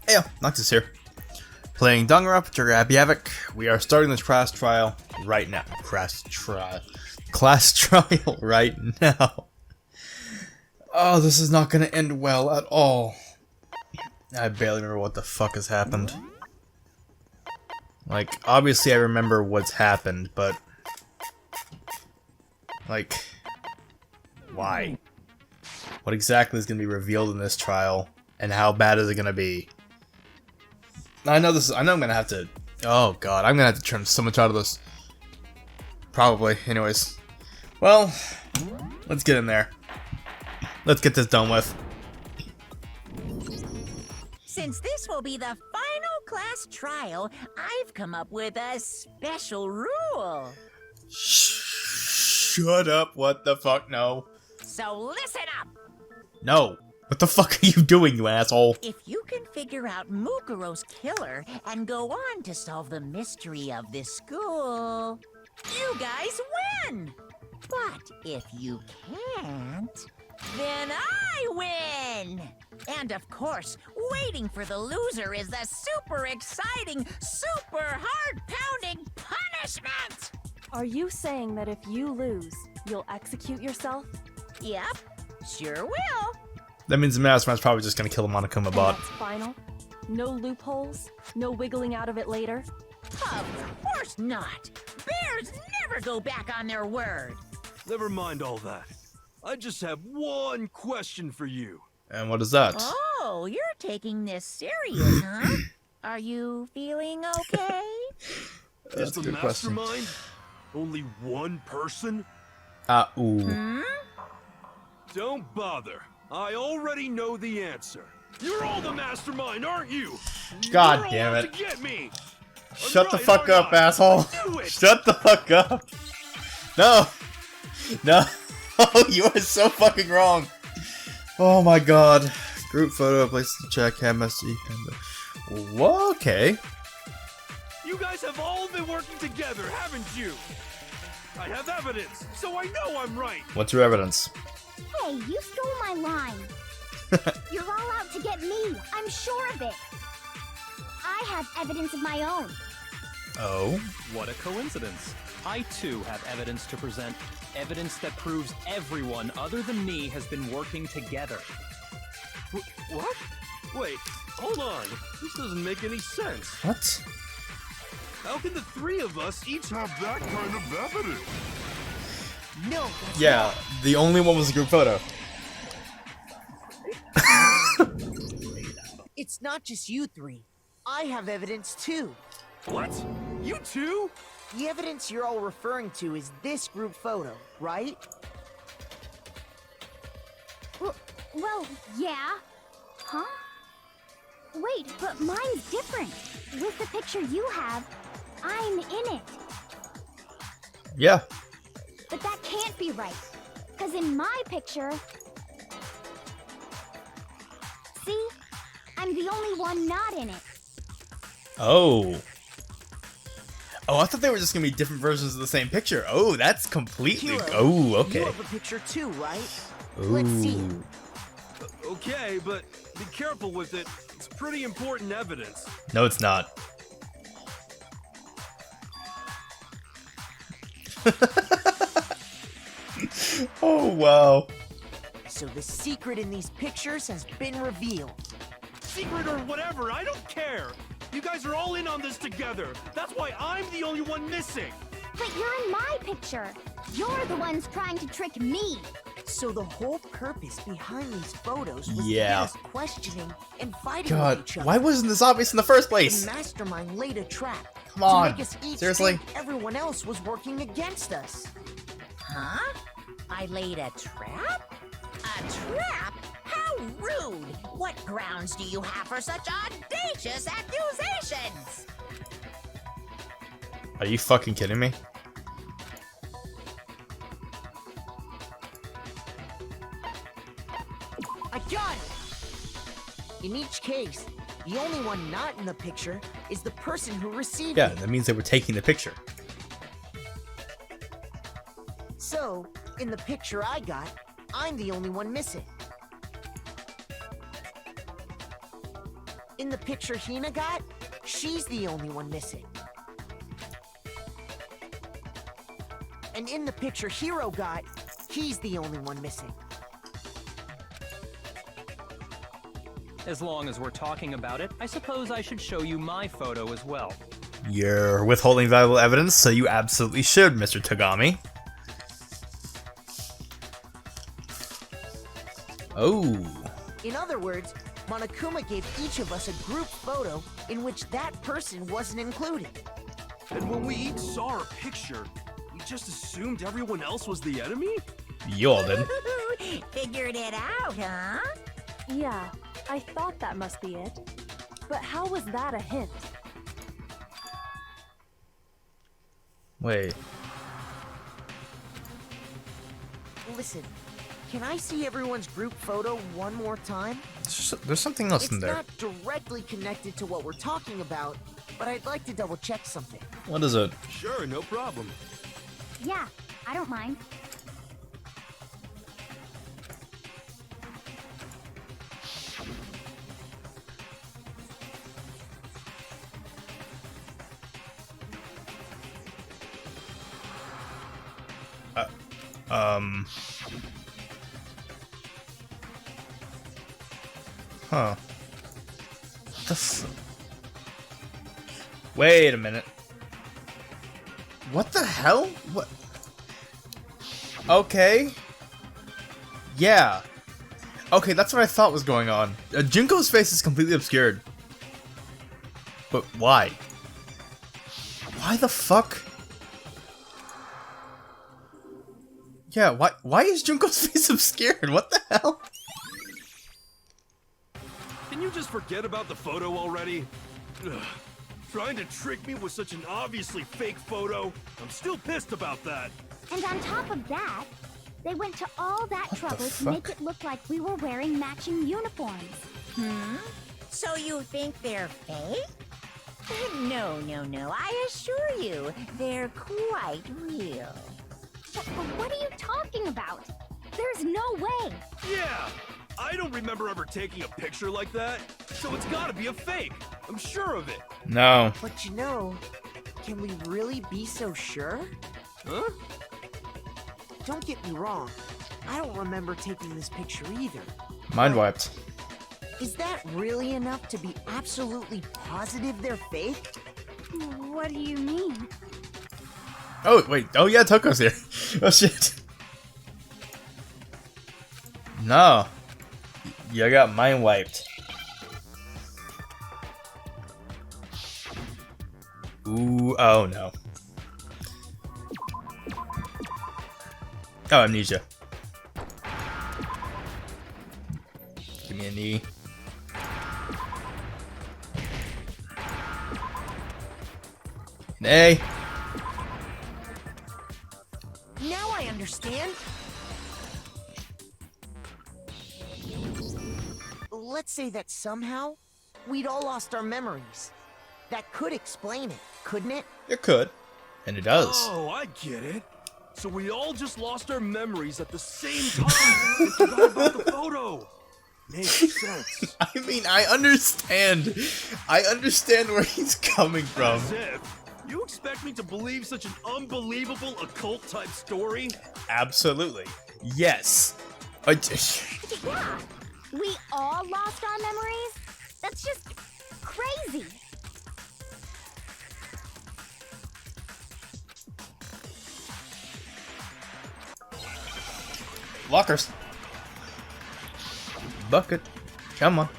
Hey, Noctus here. Playing Danganronpa, Havoc. We are starting this class trial right now. Class trial right now. Oh, this is not gonna end well at all. I barely remember what the fuck has happened. Like, obviously I remember what's happened, but... like... why? What exactly is gonna be revealed in this trial, and how bad is it gonna be? I know I'm gonna have to... oh god, I'm gonna have to trim so much out of this. Probably. Anyways. Well, let's get in there. Let's get this done with. Since this will be the final class trial, I've come up with a special rule. Shut up, what the fuck, no. So listen up! No. What the fuck are you doing, you asshole? If you can figure out Mukuro's killer and go on to solve the mystery of this school, you guys win! But if you can't, then I win! And of course, waiting for the loser is the super exciting, super heart-pounding punishment! Are you saying that if you lose, you'll execute yourself? Yep, sure will. That means the Mastermind's probably just gonna kill the Monokuma bot. That's final? No loopholes? No wiggling out of it later? Of course not! Bears never go back on their word! Never mind all that. I just have one question for you. And what is that? Oh, you're taking this serious, huh? Are you feeling okay? Is the a good question. mastermind only one person? Ooh. Hmm? Don't bother. I already know the answer. You're all the mastermind, aren't you? God You're damn all out it. to get me. Shut I'm the right, fuck aren't up, I? asshole. Do it. Shut the fuck up. No. No. Oh, you are so fucking wrong. Oh my god. Group photo, place to check, MSG. Whoa, okay. You guys have all been working together, haven't you? I have evidence, so I know I'm right. What's your evidence? Hey, you stole my line. You're all out to get me. I'm sure of it. I have evidence of my own. Oh. What a coincidence. I too have evidence to present. Evidence that proves everyone other than me has been working together. What? Wait, hold on. This doesn't make any sense. What? How can the three of us each have that kind of evidence? No, that's Yeah, not. the only one was a group photo. It's not just you three. I have evidence too. What? You too? The evidence you're all referring to is this group photo, right? Well, yeah. Huh? Wait, but mine's different. With the picture you have, I'm in it. Yeah. But that can't be right. Because in my picture... see? I'm the only one not in it. Oh. Oh, I thought they were just gonna be different versions of the same picture. Oh, that's completely... Hero, oh, okay. You have a picture too, right? Ooh. Let's see. Okay, but be careful with it. It's pretty important evidence. No, it's not. Oh, wow. So the secret in these pictures has been revealed. Secret or whatever, I don't care. You guys are all in on this together. That's why I'm the only one missing. But you're in my picture. You're the ones trying to trick me. So the whole purpose behind these photos was Yeah. to get us questioning and fighting with God, each other. why wasn't this obvious in the first The place? mastermind laid a trap Come on. to make us each Seriously? think everyone else was working against us. Huh? I laid a trap? A trap? How rude! What grounds do you have for such audacious accusations? Are you fucking kidding me? I got it! In each case, the only one not in the picture is the person who received Yeah, it. that means they were taking the picture. So, in the picture I got, I'm the only one missing. In the picture Hina got, she's the only one missing. And in the picture Hiro got, he's the only one missing. As long as we're talking about it, I suppose I should show you my photo as well. You're withholding valuable evidence, so you absolutely should, Mr. Tagami. Oh. In other words, Monokuma gave each of us a group photo in which that person wasn't included. And when we each saw our picture, we just assumed everyone else was the enemy? You all did. Figured it out, huh? Yeah, I thought that must be it. But how was that a hint? Wait. Listen, can I see everyone's group photo one more time? There's something else It's in there. not directly connected to what we're talking about, but I'd like to double check something. What is it? Sure, no problem. Yeah, I don't mind. Huh. Wait a minute. What the hell? What? Okay. Yeah. Okay, that's what I thought was going on. Junko's face is completely obscured. But why? Why the fuck? Yeah, why is Junko's face obscured? What the hell? Can you just forget about the photo already? Ugh. Trying to trick me with such an obviously fake photo? I'm still pissed about that. And on top of that, they went to all that What the trouble to fuck? make it look like we were wearing matching uniforms. So you think they're fake? No, no, no. I assure you, they're quite real. But what are you talking about? There's no way. Yeah! I don't remember ever taking a picture like that, so it's gotta be a fake. I'm sure of it. No. But you know, can we really be so sure? Huh? Don't get me wrong, I don't remember taking this picture either. Mind wiped. Is that really enough to be absolutely positive they're fake? What do you mean? Oh, wait. Oh, yeah, Toko's here. Oh, shit. No. You got mind wiped. Ooh, oh no. Oh, amnesia. Give me a knee. An A. Now I understand. Let's say that somehow we'd all lost our memories. That could explain it, couldn't it? It could. And it does. Oh, I get it. So we all just lost our memories at the same time and forgot about the photo. Makes sense. I mean, I understand. I understand where he's coming from. As if. You expect me to believe such an unbelievable occult-type story? Absolutely. Yes. Yeah, we all lost our memories? That's just crazy. Lockers. Bucket. Come on.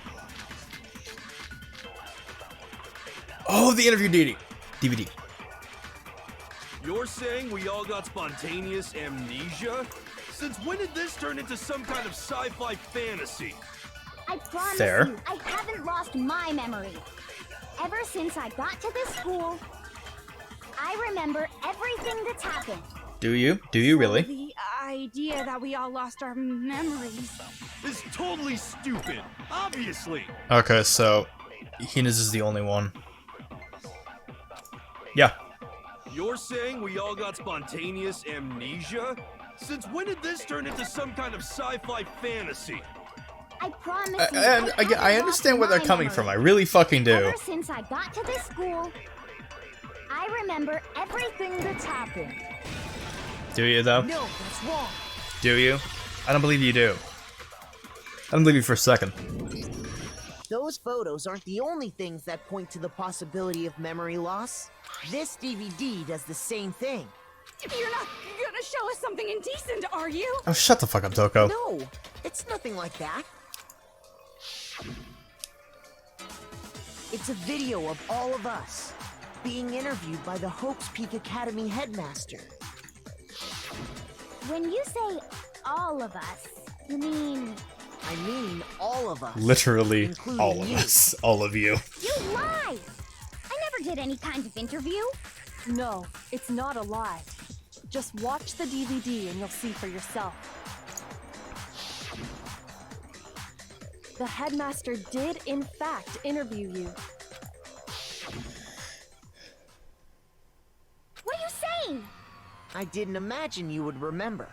Oh, the interview DVD. You're saying we all got spontaneous amnesia? Since when did this turn into some kind of sci-fi fantasy? I promise Fair. you, I haven't lost my memory. Ever since I got to this school, I remember everything that's happened. Do you? Do you really? The idea that we all lost our memories. It's totally stupid, obviously. Okay, so Hina's is the only one. Yeah. You're saying we all got spontaneous amnesia? Since when did this turn into some kind of sci-fi fantasy? I promise you. And I I understand where they're my coming memory. from. I really fucking do. Ever since I got to this school, I remember everything that's happened. Do you, though? No, that's wrong. Do you? I don't believe you do. I don't believe you for a second. Those photos aren't the only things that point to the possibility of memory loss. This DVD does the same thing. You're not gonna show us something indecent, are you? Oh, shut the fuck up, Toko. No, it's nothing like that. It's a video of all of us being interviewed by the Hope's Peak Academy headmaster. When you say all of us, you mean I mean all of us. Literally, including all of you. us. All of you. you lie? I never did any kind of interview. No, it's not a lie. Just watch the DVD and you'll see for yourself. The headmaster did, in fact, interview you. What are you saying? I didn't imagine you would remember.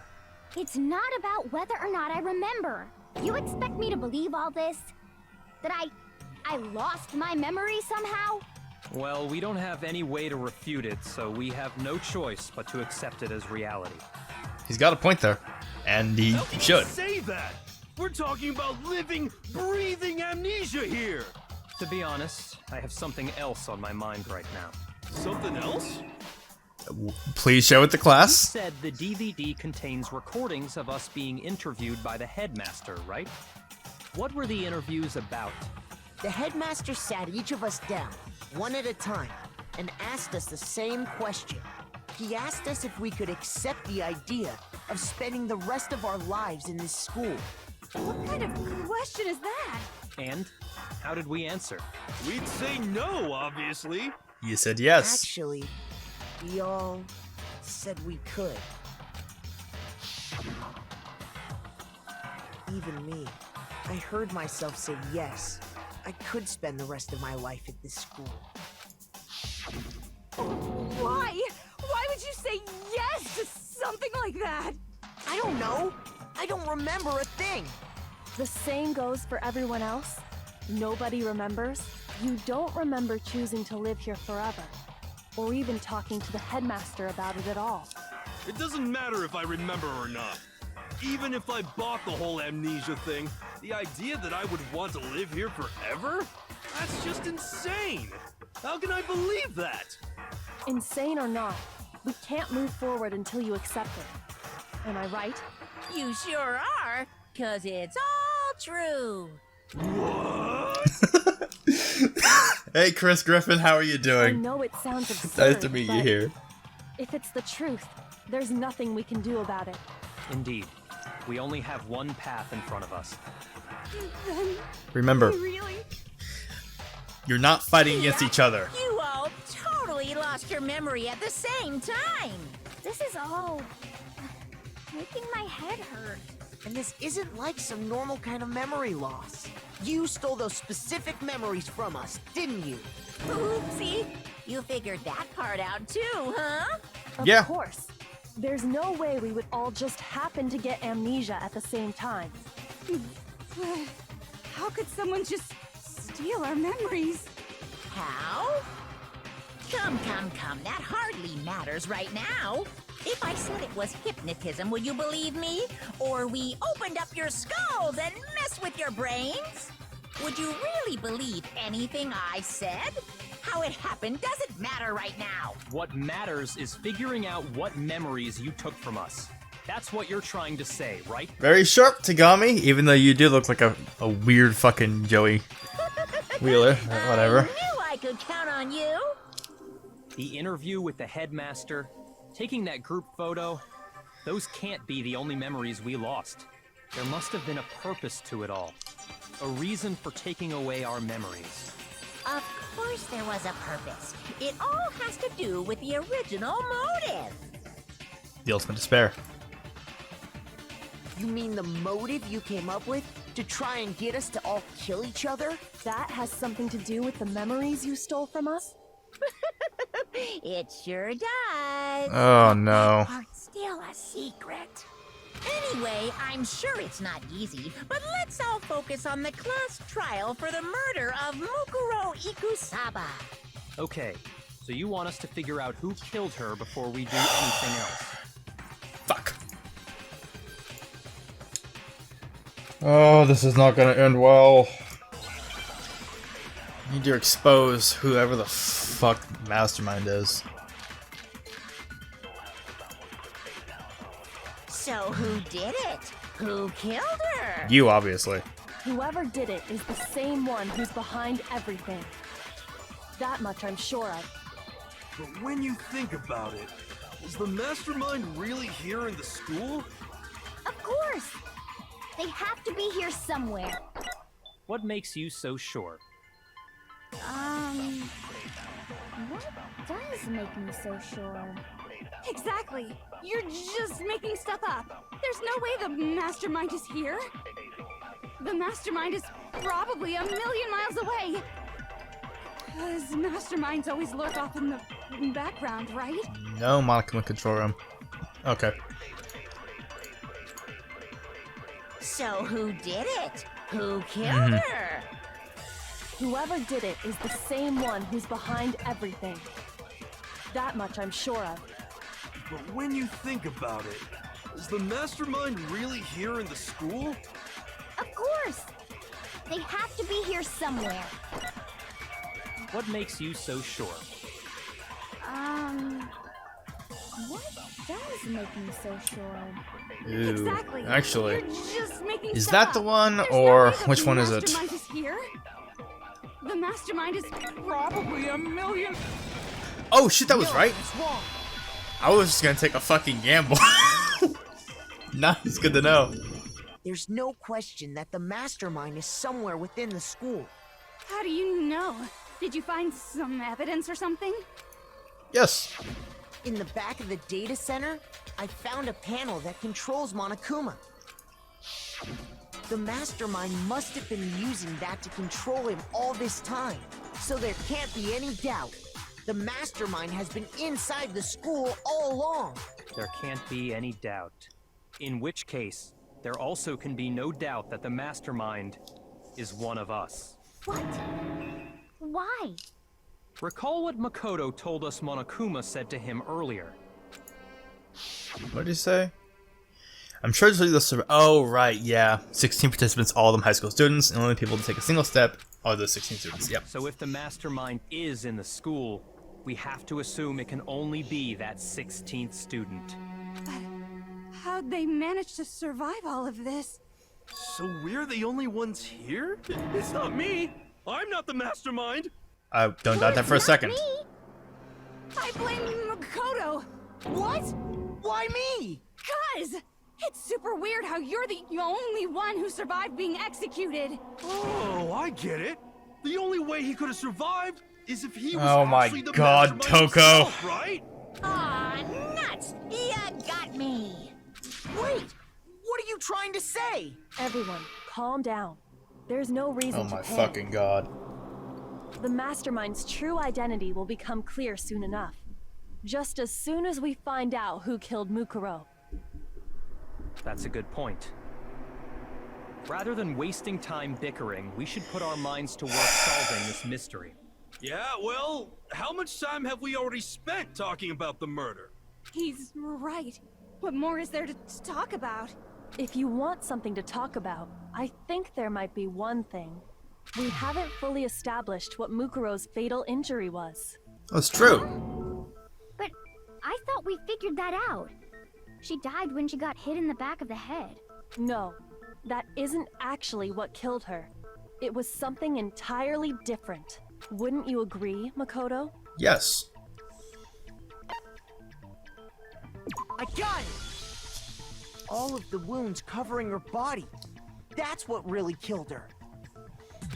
It's not about whether or not I remember. You expect me to believe all this? That I lost my memory somehow? Well, we don't have any way to refute it, so we have no choice but to accept it as reality. He's got a point there. And he How can you should. say that? We're talking about living, breathing amnesia here. To be honest, I have something else on my mind right now. Something else? Please show it to You class. said the DVD contains recordings of us being interviewed by the headmaster, right? What were the interviews about? The headmaster sat each of us down, one at a time, and asked us the same question. He asked us if we could accept the idea of spending the rest of our lives in this school. What kind of question is that? And how did we answer? We'd say no, obviously. You said yes. Actually, we all said we could. Even me. I heard myself say yes. I could spend the rest of my life at this school. Why? Why would you say yes to something like that? I don't know. I don't remember a thing. The same goes for everyone else. Nobody remembers. You don't remember choosing to live here forever, or even talking to the headmaster about it at all. It doesn't matter if I remember or not. Even if I bought the whole amnesia thing, the idea that I would want to live here forever? That's just insane. How can I believe that? Insane or not, we can't move forward until you accept it. Am I right? You sure are, 'cause it's all true. What? Hey, Chris Griffin, how are you I doing? know it sounds absurd, Nice to meet you but here. if it's the truth, there's nothing we can do about it. Indeed, we only have one path in front of us. Remember, Really? you're not fighting against each other. You all totally lost your memory at the same time. This is all making my head hurt. And this isn't like some normal kind of memory loss. You stole those specific memories from us, didn't you? Oopsie. You figured that part out too, huh? Of Yeah. course. There's no way we would all just happen to get amnesia at the same time. How could someone just steal our memories? How? Come. That hardly matters right now. If I said it was hypnotism, would you believe me? Or we opened up your skulls and messed with your brains? Would you really believe anything I said? How it happened doesn't matter right now. What matters is figuring out what memories you took from us. That's what you're trying to say, right? Very sharp, Tagami, even though you do look like a weird fucking Joey Wheeler. Whatever. I knew I could count on you. The interview with the headmaster, taking that group photo, those can't be the only memories we lost. There must have been a purpose to it all. A reason for taking away our memories. Of course there was a purpose. It all has to do with the original motive. The ultimate despair. You mean the motive you came up with to try and get us to all kill each other? That has something to do with the memories you stole from us? It sure does. Oh no. Part's still a secret. Anyway, I'm sure it's not easy, but let's all focus on the class trial for the murder of Mukuro Ikusaba. Okay, so you want us to figure out who killed her before we do anything else. Fuck. Oh, this is not gonna end well. Need to expose whoever the fuck Mastermind is. So who did it? Who killed her? You, obviously. Whoever did it is the same one who's behind everything. That much I'm sure of. But when you think about it, is the mastermind really here in the school? Of course! They have to be here somewhere. What makes you so sure? What does make me so sure? Exactly. You're just making stuff up. There's no way the mastermind is here. The mastermind is probably a million miles away. Because masterminds always lurk off in the background, right? No, Monica in the control room. Okay. So who did it? Who killed her? Whoever did it is the same one who's behind everything. That much I'm sure of. But when you think about it, is the mastermind really here in the school? Of course! They have to be here somewhere. What makes you so sure? What does make me so sure? Ooh, Exactly. actually, You're just making is stuff that up. the one, There's or no way the which one is it? mastermind is here. The mastermind is probably a million. Oh shit, that was right. It's wrong. I was just gonna take a fucking gamble. Nice, good to know. There's no question that the mastermind is somewhere within the school. How do you know? Did you find some evidence or something? Yes. In the back of the data center, I found a panel that controls Monokuma. The mastermind must have been using that to control him all this time. So there can't be any doubt. The mastermind has been inside the school all along. There can't be any doubt. In which case, there also can be no doubt that the mastermind is one of us. What? Why? Recall what Makoto told us Monokuma said to him earlier. What did he say? I'm sure the oh right, yeah. 16 participants, all of them high school students, and only people to take a single step are the 16 students. Yep. So if the mastermind is in the school, we have to assume it can only be that 16th student. How'd they manage to survive all of this? So we're the only ones here? It's not me! I'm not the mastermind! I don't doubt that for a second. Me? I blame Makoto. What? Why me? 'Cause it's super weird how you're the only one who survived being executed. Oh, I get it. The only way he could have survived is if he was Oh my actually the God, mastermind Toko. himself, right? Aw, nuts! You got me! Wait, what are you trying to say? Everyone, calm down. There's no reason Oh to my panic. fucking god. The mastermind's true identity will become clear soon enough. Just as soon as we find out who killed Mukuro. That's a good point. Rather than wasting time bickering, we should put our minds to work solving this mystery. Yeah, well, how much time have we already spent talking about the murder? He's right. What more is there to talk about? If you want something to talk about, I think there might be one thing. We haven't fully established what Mukuro's fatal injury was. That's true. But I thought we figured that out. She died when she got hit in the back of the head. No, that isn't actually what killed her. It was something entirely different. Wouldn't you agree, Makoto? Yes. I got it! All of the wounds covering her body. That's what really killed her.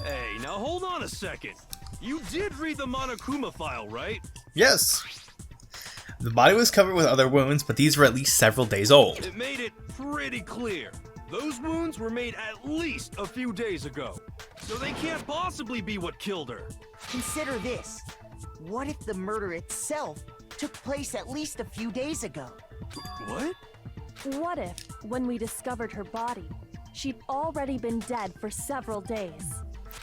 Hey, now hold on a second. You did read the Monokuma file, right? Yes. The body was covered with other wounds, but these were at least several days old. It made it pretty clear. Those wounds were made at least a few days ago. So they can't possibly be what killed her. Consider this. What if the murder itself took place at least a few days ago? What? What if When we discovered her body, she'd already been dead for several days.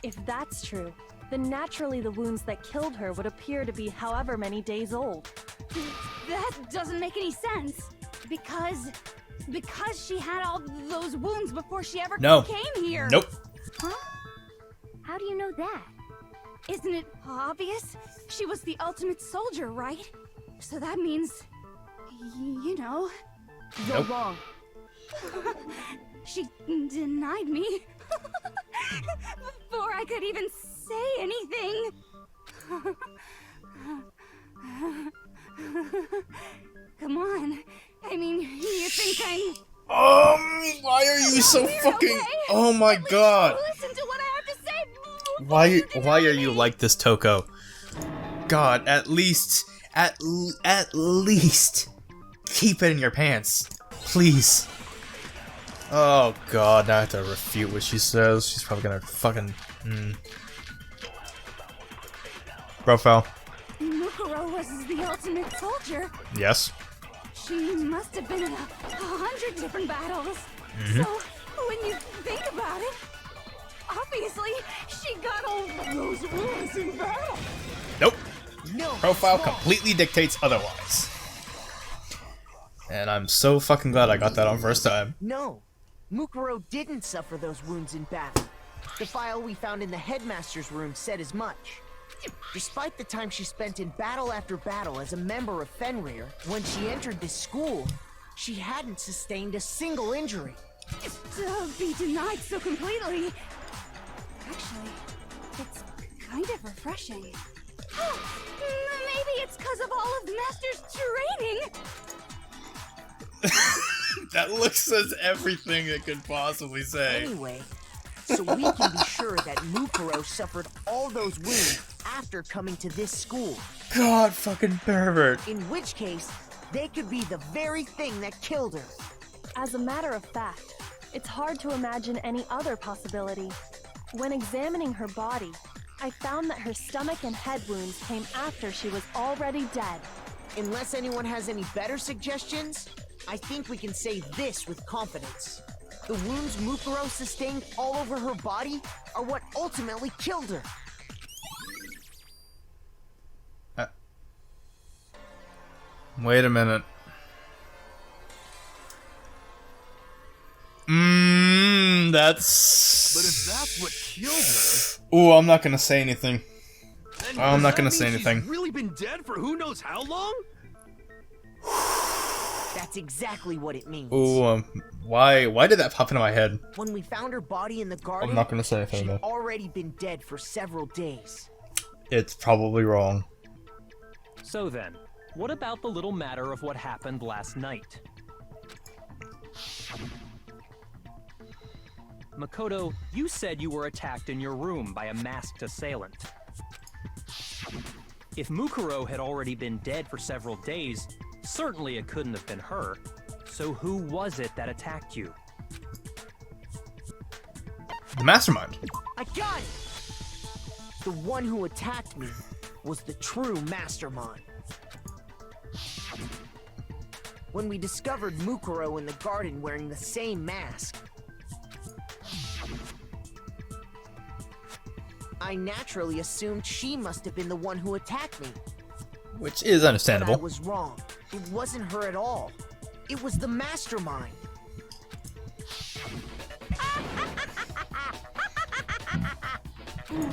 If that's true, then naturally the wounds that killed her would appear to be however many days old. That doesn't make any sense. Because she had all those wounds before she ever came here. Nope. Huh? How do you know that? Isn't it obvious? She was the ultimate soldier, right? So that means, you know. You're wrong. She denied me before I could even say anything. Come on. I mean, you think I'm... Why are you so fucking... Oh my god. Listen to what I have to say. Why are you like this, Toko? God, at least keep it in your pants. Please. Oh god, now I have to refute what she says. She's probably gonna fucking... Profile. Mukuro was the ultimate soldier. Yes. She must have been in 100 different battles. So, when you think about it, obviously, she got all those wounds in battle. Nope. No. Profile completely dictates otherwise. And I'm so fucking glad I got that on first time. No. Mukuro didn't suffer those wounds in battle. The file we found in the headmaster's room said as much. Despite the time she spent in battle after battle as a member of Fenrir, when she entered this school, she hadn't sustained a single injury. To be denied so completely. Actually, it's kind of refreshing. Maybe it's because of all of the Master's training. That looks says everything it could possibly say. Anyway, so we can be sure that Mukuro suffered all those wounds after coming to this school. God fucking pervert. In which case, they could be the very thing that killed her. As a matter of fact, it's hard to imagine any other possibility. When examining her body, I found that her stomach and head wounds came after she was already dead. Unless anyone has any better suggestions, I think we can say this with confidence. The wounds Mukuro sustained all over her body are what ultimately killed her. Wait a minute. That's... But if that's what killed her... Ooh, I'm not gonna say anything. then I'm does not that gonna mean say anything. She's really been dead for who knows how long? That's exactly what it means. Ooh, why did that pop into my head? When we found her body in the garden, I'm not gonna say anything she'd though. already been dead for several days. It's probably wrong. So then, what about the little matter of what happened last night? Makoto, you said you were attacked in your room by a masked assailant. If Mukuro had already been dead for several days, certainly it couldn't have been her. So who was it that attacked you? The mastermind. I got it! The one who attacked me was the true mastermind. When we discovered Mukuro in the garden wearing the same mask, I naturally assumed she must have been the one who attacked me. Which is But I understandable. was wrong. It wasn't her at all. It was the mastermind.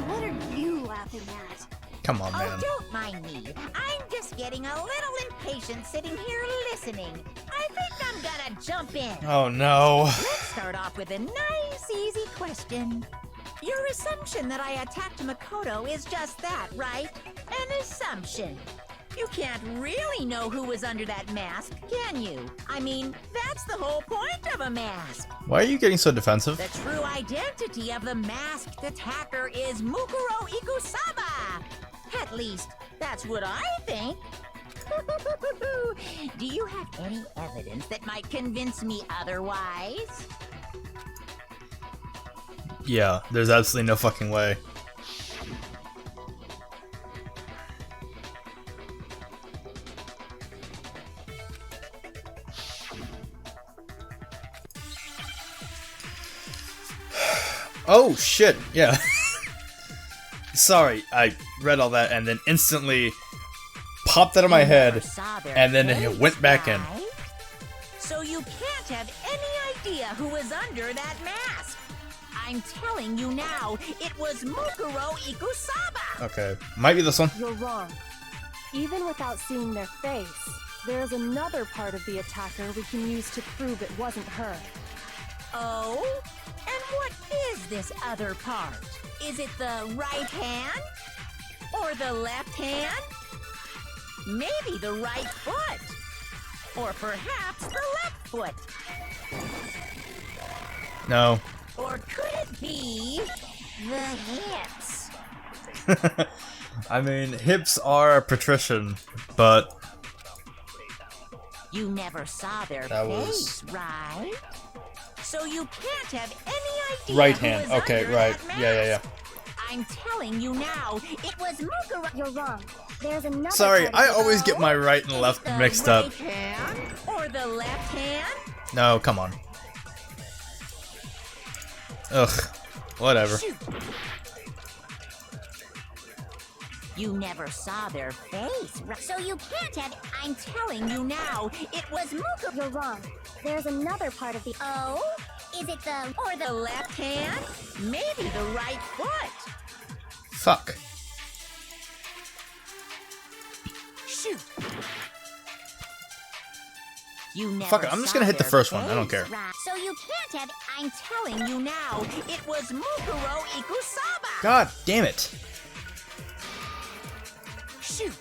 What are you laughing at? Come on, Oh, man. don't mind me. I'm just getting a little impatient sitting here listening. I think I'm gonna jump in. Oh no. Let's start off with a nice, easy question. Your assumption that I attacked Makoto is just that, right? An assumption. You can't really know who was under that mask, can you? I mean, that's the whole point of a mask. Why are you getting so defensive? The true identity of the masked attacker is Mukuro Ikusaba. At least, that's what I think. Do you have any evidence that might convince me otherwise? Yeah, there's absolutely no fucking way. Oh shit! Yeah. Sorry, I read all that and then instantly popped out of my head, and then it went back in. So you can't have any idea who was under that mask. I'm telling you now, it was Mukuro Ikusaba. Okay, might be this one. You're wrong. Even without seeing their face, there is another part of the attacker we can use to prove it wasn't her. Oh? And what is this other part? Is it the right hand? Or the left hand? Maybe the right foot? Or perhaps the left foot? No. Or could it be the hips? I mean, hips are a patrician, but You never saw their That face, was- right? So you can't have any idea right who hand. was Okay, under right. that Yeah, yeah, mask. I'm telling you now, it was Mukuro. You're wrong. There's another Sorry, part I of always get my right and left The mixed right up. hand or the left hand? No, come on. Ugh. Whatever. Shoot. You never saw their face, right? So you can't have. I'm telling you now, it was Mukuro. You're wrong. There's another part of the... Oh? Is it the or the left hand? Maybe the right foot. Fuck. Shoot. You never Fuck it, I'm just saw gonna hit the their first one, I don't face, care. right? So you can't have. I'm telling you now, it was Mukuro Ikusaba. God damn it. Shoot.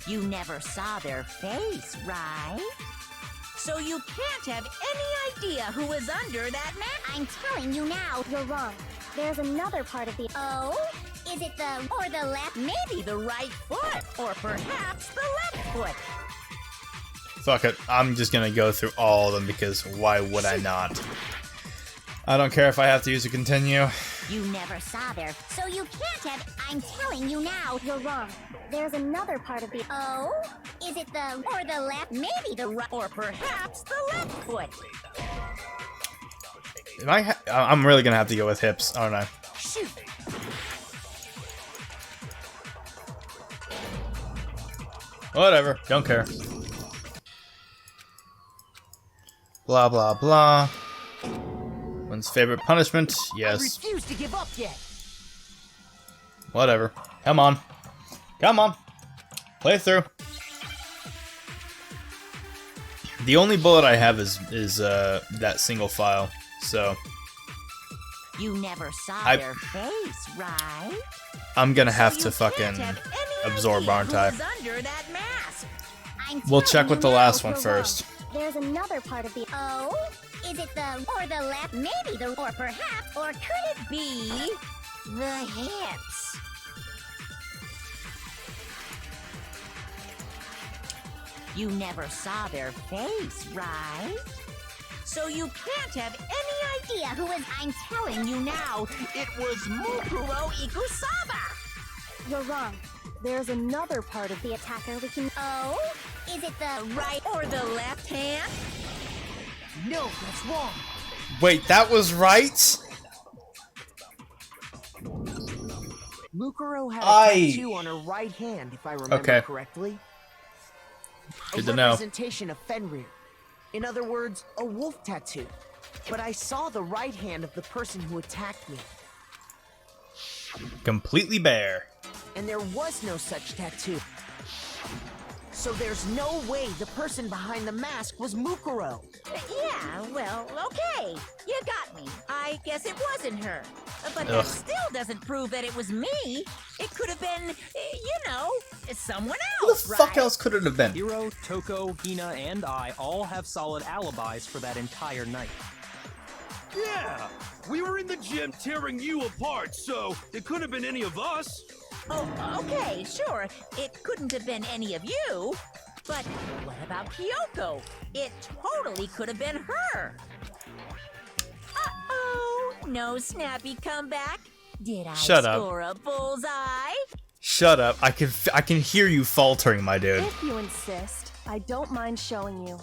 You never saw their face, right? So you can't have any idea who was under that mask. I'm telling you now. You're wrong. There's another part of the... Oh? Is it the or the left? Maybe the right foot, or perhaps the left foot. Fuck it, I'm just gonna go through all of them because why would I not? I don't care if I have to use a continue. You never saw their. So you can't have... I'm telling you now. You're wrong. There's another part of the... Oh? Is it the or the left? Maybe the right, or perhaps the left foot. I'm really gonna have to go with hips, aren't I? Shoot. Whatever, don't care. Blah blah blah. One's favorite punishment? Yes. Refuse to give up yet. Whatever. Come on. Come on. Play through. The only bullet I have is that single file, so You never saw I- their face, right? I'm gonna have So to you fucking can't have any absorb, idea aren't who I? was under that mask. I'm We'll telling check with you the now, last one you're first. wrong. There's another part of the... Oh? Is it the or the left? Maybe the or perhaps or could it be the hips? You never saw their face, right? So you can't have any idea who is. I'm telling you now, it was Mukuro Ikusaba. You're wrong. There's another part of the attacker we can... Oh? Is it the right or the left hand? No, that's wrong. Wait, that was right? Mukuro had a I- tattoo on her right hand, if I remember Okay. correctly. Good A to know. representation of Fenrir. In other words, a wolf tattoo. But I saw the right hand of the person who attacked me, Completely bare. and there was no such tattoo. So there's no way the person behind the mask was Mukuro. Yeah, well, okay. You got me. I guess it wasn't her. But Ugh. that still doesn't prove that it was me. It could have been, someone Who the else, fuck right? else could it have been? Hiro, Toko, Hina, and I all have solid alibis for that entire night. Yeah, we were in the gym tearing you apart, so it couldn't have been any of us. Oh, okay, sure. It couldn't have been any of you. But what about Kyoko? It totally could have been her. Uh-oh, no snappy comeback. Did I Shut up. score a bullseye? Shut up. I can hear you faltering, my dude. If you insist, I don't mind showing you.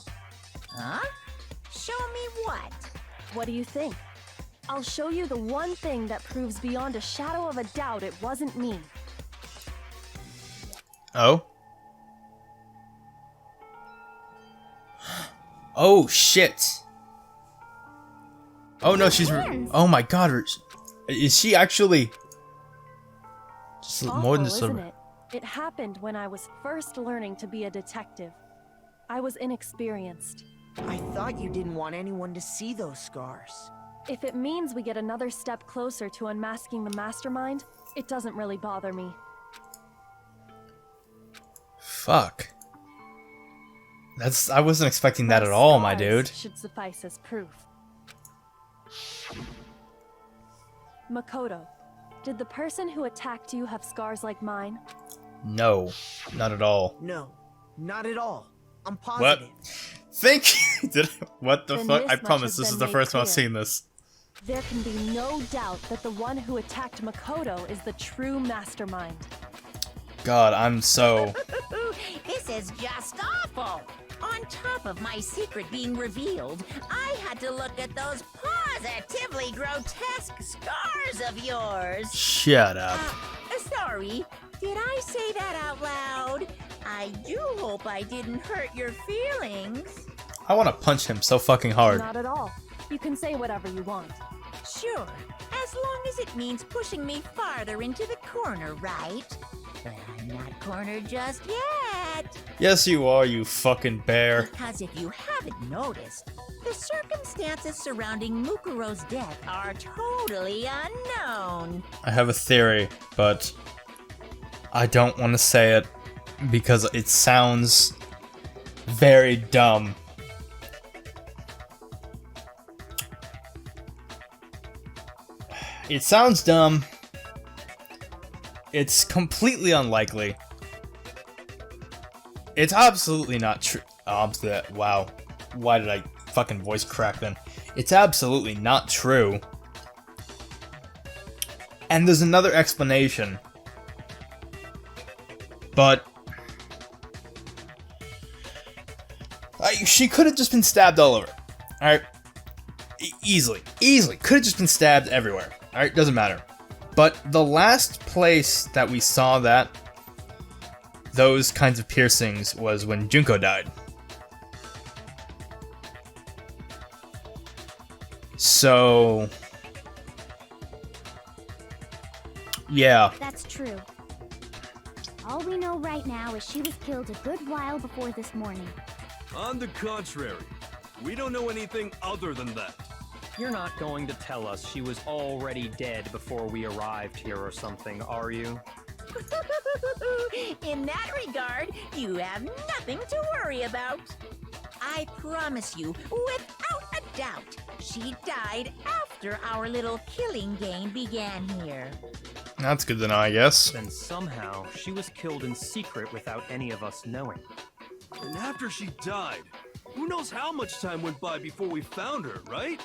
Huh? Show me what? What do you think? I'll show you the one thing that proves beyond a shadow of a doubt it wasn't me. Oh? Oh, shit. Oh, no, she's... Oh, my God. Is she actually... Just more than just isn't it? It happened when I was first learning to be a detective. I was inexperienced. I thought you didn't want anyone to see those scars. If it means we get another step closer to unmasking the mastermind, it doesn't really bother me. Fuck. I wasn't expecting that at all, my dude. Should suffice as proof. Makoto, did the person who attacked you have scars like mine? No, not at all. No, not at all. I'm positive. What? Thank you. What the Then fuck? this I much promise has this been is the made first time I've clear. seen this. There can be no doubt that the one who attacked Makoto is the true mastermind. God, I'm so... This is just awful. On top of my secret being revealed, I had to look at those positively grotesque scars of yours. Shut up. Sorry, did I say that out loud? I do hope I didn't hurt your feelings. I want to punch him so fucking hard. Not at all. You can say whatever you want. Sure, as long as it means pushing me farther into the corner, right? But I'm not cornered just yet. Yes, you are, you fucking bear. Because if you haven't noticed, the circumstances surrounding Mukuro's death are totally unknown. I have a theory, but I don't want to say it because it sounds very dumb. It sounds dumb. It's completely unlikely. It's absolutely not true. Wow. Why did I fucking voice crack then? It's absolutely not true. And there's another explanation. But... she could have just been stabbed all over. Alright? Easily. Could have just been stabbed everywhere. Alright? Doesn't matter. But the last place that we saw those kinds of piercings was when Junko died. So... yeah. That's true. All we know right now is she was killed a good while before this morning. On the contrary, we don't know anything other than that. You're not going to tell us she was already dead before we arrived here or something, are you? In that regard, you have nothing to worry about. I promise you, without a doubt, she died after our little killing game began here. That's good to know, I guess. Then somehow she was killed in secret without any of us knowing. And after she died, who knows how much time went by before we found her, right?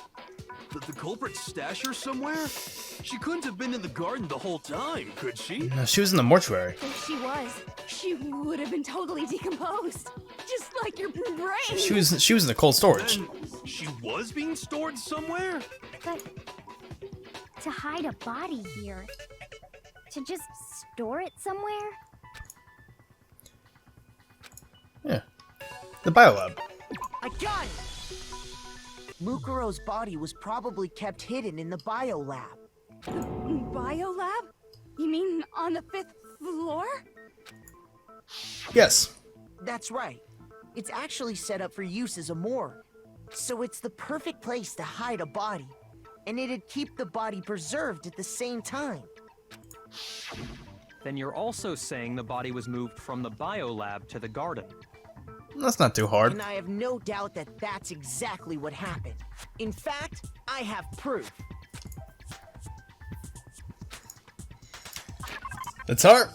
Did the culprit stash her somewhere? She couldn't have been in the garden the whole time, could she? No, she was in the mortuary. If she was, she would have been totally decomposed. Just like your brain. She was in the cold storage. Then she was being stored somewhere? But to hide a body here, to just store it somewhere? Yeah. The biolab. I got it! Mukuro's body was probably kept hidden in the biolab. Biolab? You mean on the 5th floor? Yes. That's right. It's actually set up for use as a morgue. So it's the perfect place to hide a body. And it'd keep the body preserved at the same time. Then you're also saying the body was moved from the biolab to the garden. That's not too hard. And I have no doubt that that's exactly what happened. In fact, I have proof. It's hard.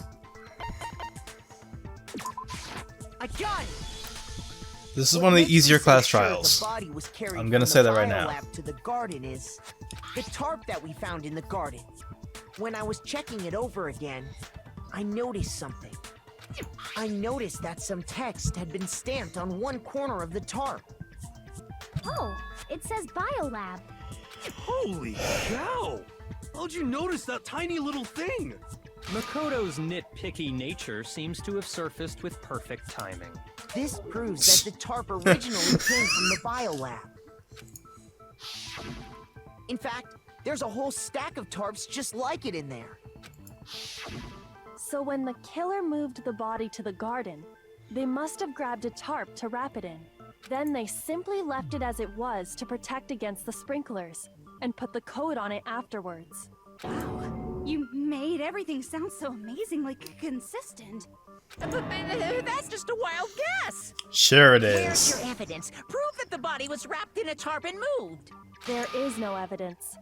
I got it! This is What one of the makes me easier so class sure trials. the body was carried I'm gonna from say the that right now. biolab to the garden is the tarp that we found in the garden. When I was checking it over again, I noticed something. I noticed that some text had been stamped on one corner of the tarp. Oh, it says biolab. Holy cow! How'd you notice that tiny little thing? Makoto's nitpicky nature seems to have surfaced with perfect timing. This proves that the tarp originally came from the biolab. In fact, there's a whole stack of tarps just like it in there. So when the killer moved the body to the garden, they must have grabbed a tarp to wrap it in. Then they simply left it as it was to protect against the sprinklers, and put the coat on it afterwards. You made everything sound so amazingly consistent. But that's just a wild guess. Sure it Where's is. your evidence? Prove that the body was wrapped in a tarp and moved. There is no evidence.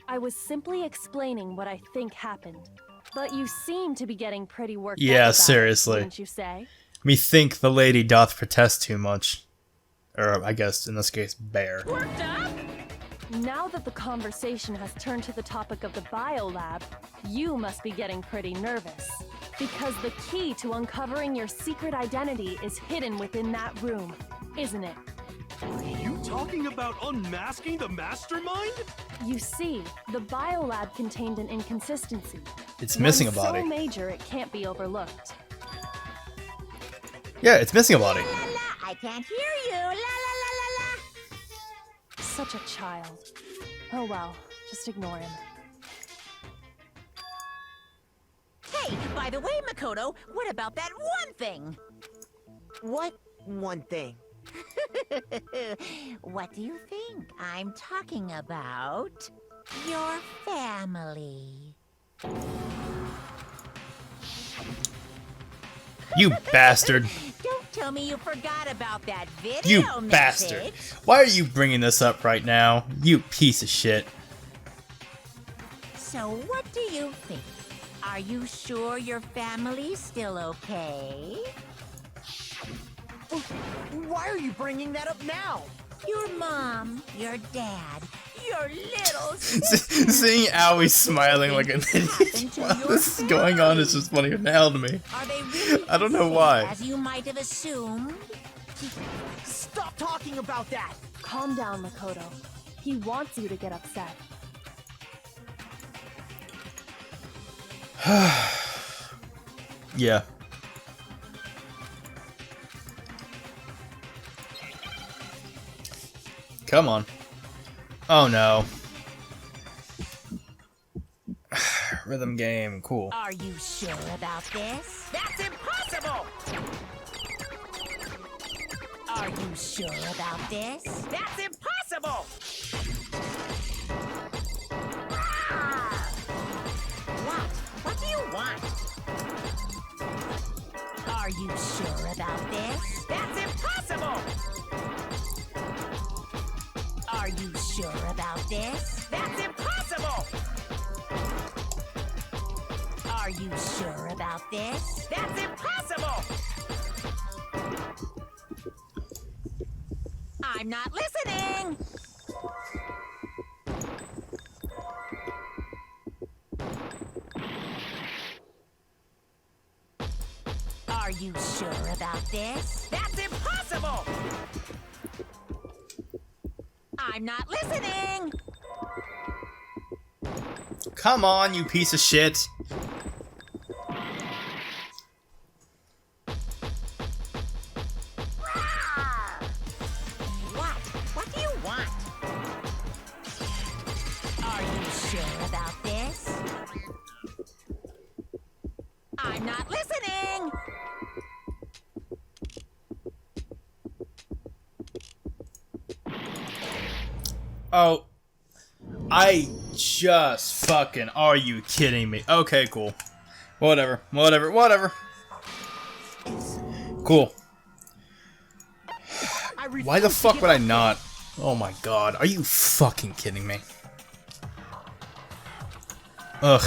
I was simply explaining what I think happened. But you seem to be getting pretty worked up Yeah, about it, seriously. wouldn't you say? Methink the lady doth protest too much. Or, I guess, in this case, bear. Worked up? Now that the conversation has turned to the topic of the biolab, you must be getting pretty nervous. Because the key to uncovering your secret identity is hidden within that room, isn't it? Are you talking about unmasking the mastermind? You see, the biolab contained an inconsistency. It's missing a One body. so major it can't be overlooked. Yeah, it's missing a body. La la la, I can't hear you. La la la la la. Such a child. Oh well, just ignore him. Hey, by the way, Makoto, what about that one thing? What one thing? What do you think? I'm talking about your family. You bastard. Don't tell me you forgot about that video You message. bastard. Why are you bringing this up right now? You piece of shit. So what do you think? Are you sure your family's still okay? Why are you bringing that up now? Your mom, your dad, your little sister. Seeing Aoi smiling like an idiot while this is going on is just funny as hell to me. Are they really I don't know as why. safe as you might have assumed? Stop talking about that! Calm down, Makoto. He wants you to get upset. Yeah. Come on. Oh no. Rhythm game, cool. Are you sure about this? That's impossible! Are you sure about this? That's impossible! Ah! What? What do you want? Are you sure about this? That's impossible! Are you sure about this? That's impossible! Are you sure about this? That's impossible! I'm not listening! Are you sure about this? That's impossible! I'm not listening! Come on, you piece of shit. What? What do you want? Are you sure about this? I'm not listening! Oh. I just fucking... Are you kidding me? Okay, cool. Whatever. Cool. Why the fuck would I not? Oh my god. Are you fucking kidding me? Ugh.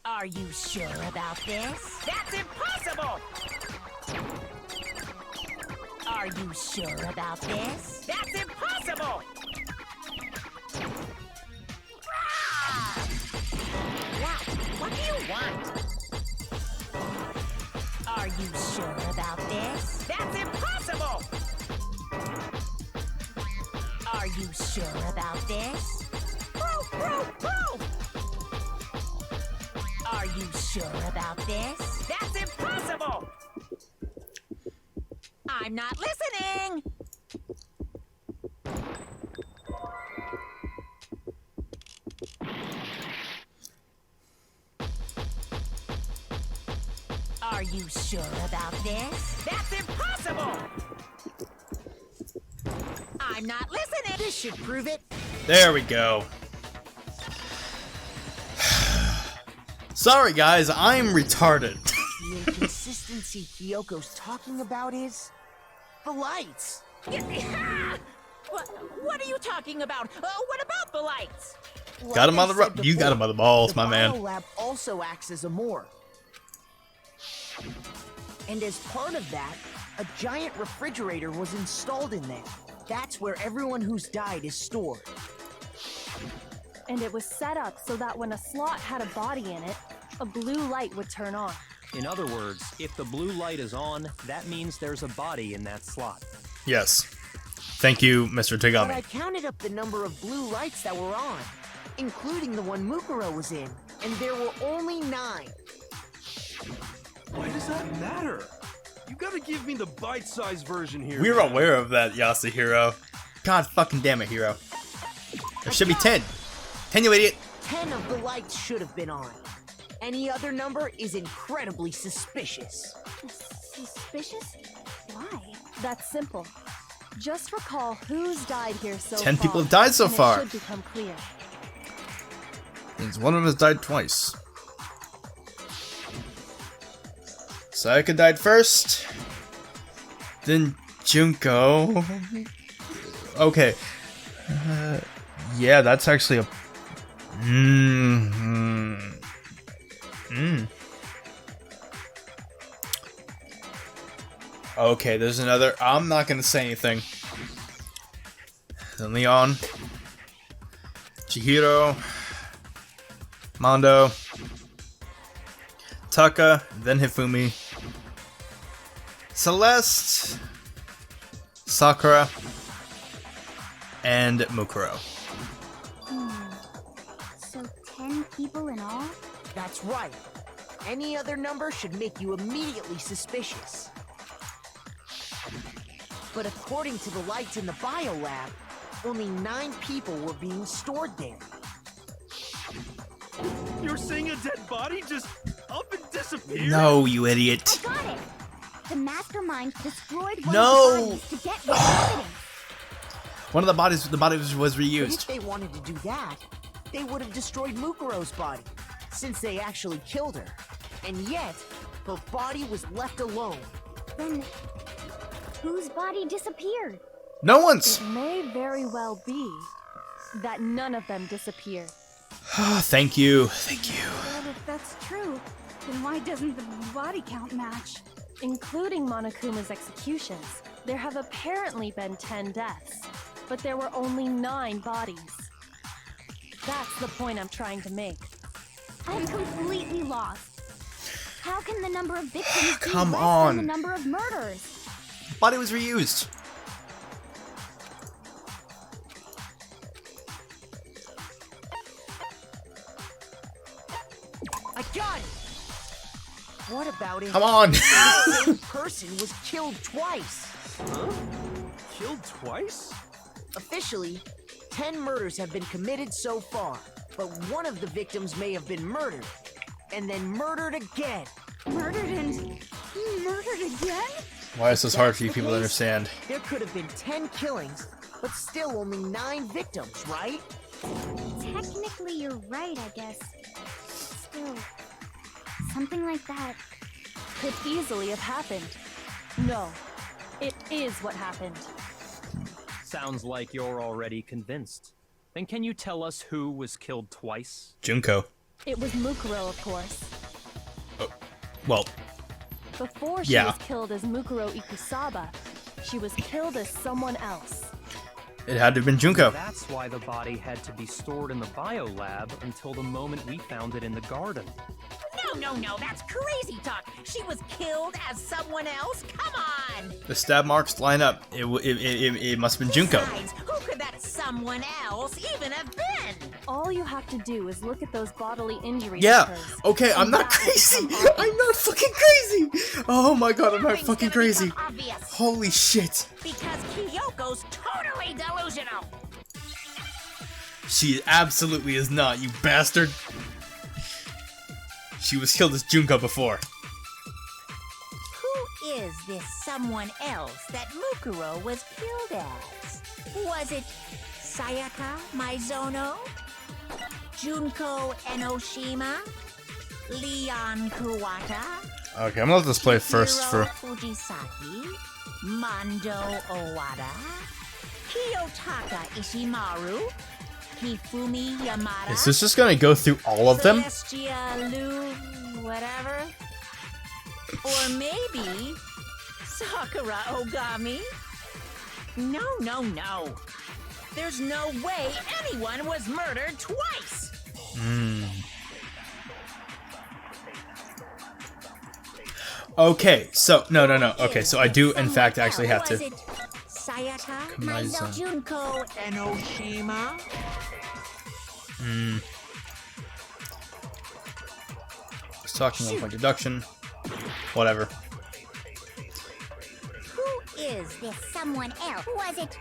Are you sure about this? That's impossible! Are you sure about this? That's impossible! What? What do you want? Are Are you sure about this? That's impossible! Are you sure about this? Proof! Are you sure about this? That's impossible! I'm not listening! Are you sure about this? That's impossible! I'm not listening! This should prove it. There we go. Sorry guys, I'm retarded. The inconsistency Kyoko's talking about is the lights. What are you talking about? What about the lights? Got him on the Like I ru- said You got him on the balls, before, my man. The biolab also acts as a morgue. And as part of that, a giant refrigerator was installed in there. That's where everyone who's died is stored. And it was set up so that when a slot had a body in it, a blue light would turn on. In other words, if the blue light is on, that means there's a body in that slot. Yes. Thank you, Mr. But I Tagami. counted up the number of blue lights that were on, including the one Mukuro was in, and there were only 9. Why does that matter? You gotta give me the bite-sized version here. We're aware of that, Yasuhiro. God fucking damn it, Hiro. There should be 10. 10, you idiot. 10 of the lights should have been on. Any other number is incredibly suspicious. Suspicious? Why? That's simple. Just recall who's died here so 10 far. people have died so and far. It should become clear. Means one of them has died twice. Sayaka died first. Then Junko. Okay. Yeah, that's actually a... Okay, there's another... I'm not gonna say anything. Then Leon. Chihiro. Mondo. Taka. Then Hifumi. Celeste. Sakura. And Mukuro. So 10 people in all? That's right. Any other number should make you immediately suspicious. But according to the lights in the biolab, only 9 people were being stored there. You're saying a dead body just up and disappeared? No, you idiot. I got it! The mastermind destroyed one No! of the bodies to get rid of evidence. One of the bodies was But if reused. they wanted to do that, they would have destroyed Mukuro's body, since they actually killed her. And yet, her body was left alone. Then, whose body disappeared? No one's. It may very well be that none of them disappeared. Thank you. Thank you. Well, if that's true, then why doesn't the body count match? Including Monokuma's executions, there have apparently been 10 deaths, but there were only 9 bodies. That's the point I'm trying to make. I'm completely lost. How can the number of victims be Come less on. than the number of murders? Body was reused. I got it! What about it? Come on. The same person was killed twice. Huh? Killed twice? Officially, 10 murders have been committed so far, but one of the victims may have been murdered, and then murdered again. Murdered and murdered again? Why is this hard for you That's the people to case. understand? There could have been 10 killings, but still only 9 victims, right? Technically, you're right, I guess. Still, something like that. Could easily have happened. No, it is what happened. Sounds like you're already convinced. Then can you tell us who was killed twice? Junko. It was Mukuro, of course. Well, Before she Yeah. was killed as Mukuro Ikusaba, she was killed as someone else. it had to have been Junko. That's why the body had to be stored in the biolab until the moment we found it in the garden. No No, that's crazy talk. She was killed as someone else? Come on! The stab marks line up. It must have been Junko. Besides, who could that someone else even have been? All you have to do is look at those bodily injuries. Yeah. of hers, Okay, I'm and not that will crazy. become obvious. I'm not fucking crazy. Oh my god, I'm not Nothing's fucking gonna crazy. become obvious, Holy shit. because Kyoko's totally delusional. She absolutely is not, you bastard. She was killed as Junko before. Who is this someone else that Mukuro was killed as? Was it Sayaka Maizono? Junko Enoshima? Leon Kuwata? Okay, I'm gonna let this play first Hiro for... Fujisaki? Mondo Owada? Kiyotaka Ishimaru? Hifumi Yamada? Is this just gonna go through all of them? Celestia Lu, whatever. Or maybe Sakura Ogami. No. There's no way anyone was murdered twice. Okay, so no. Okay, so I do in fact actually have Was to. it Sayaka Kamaizan. Junko Enoshima? Was talking 1 point deduction. Whatever. Who is this someone else? Was it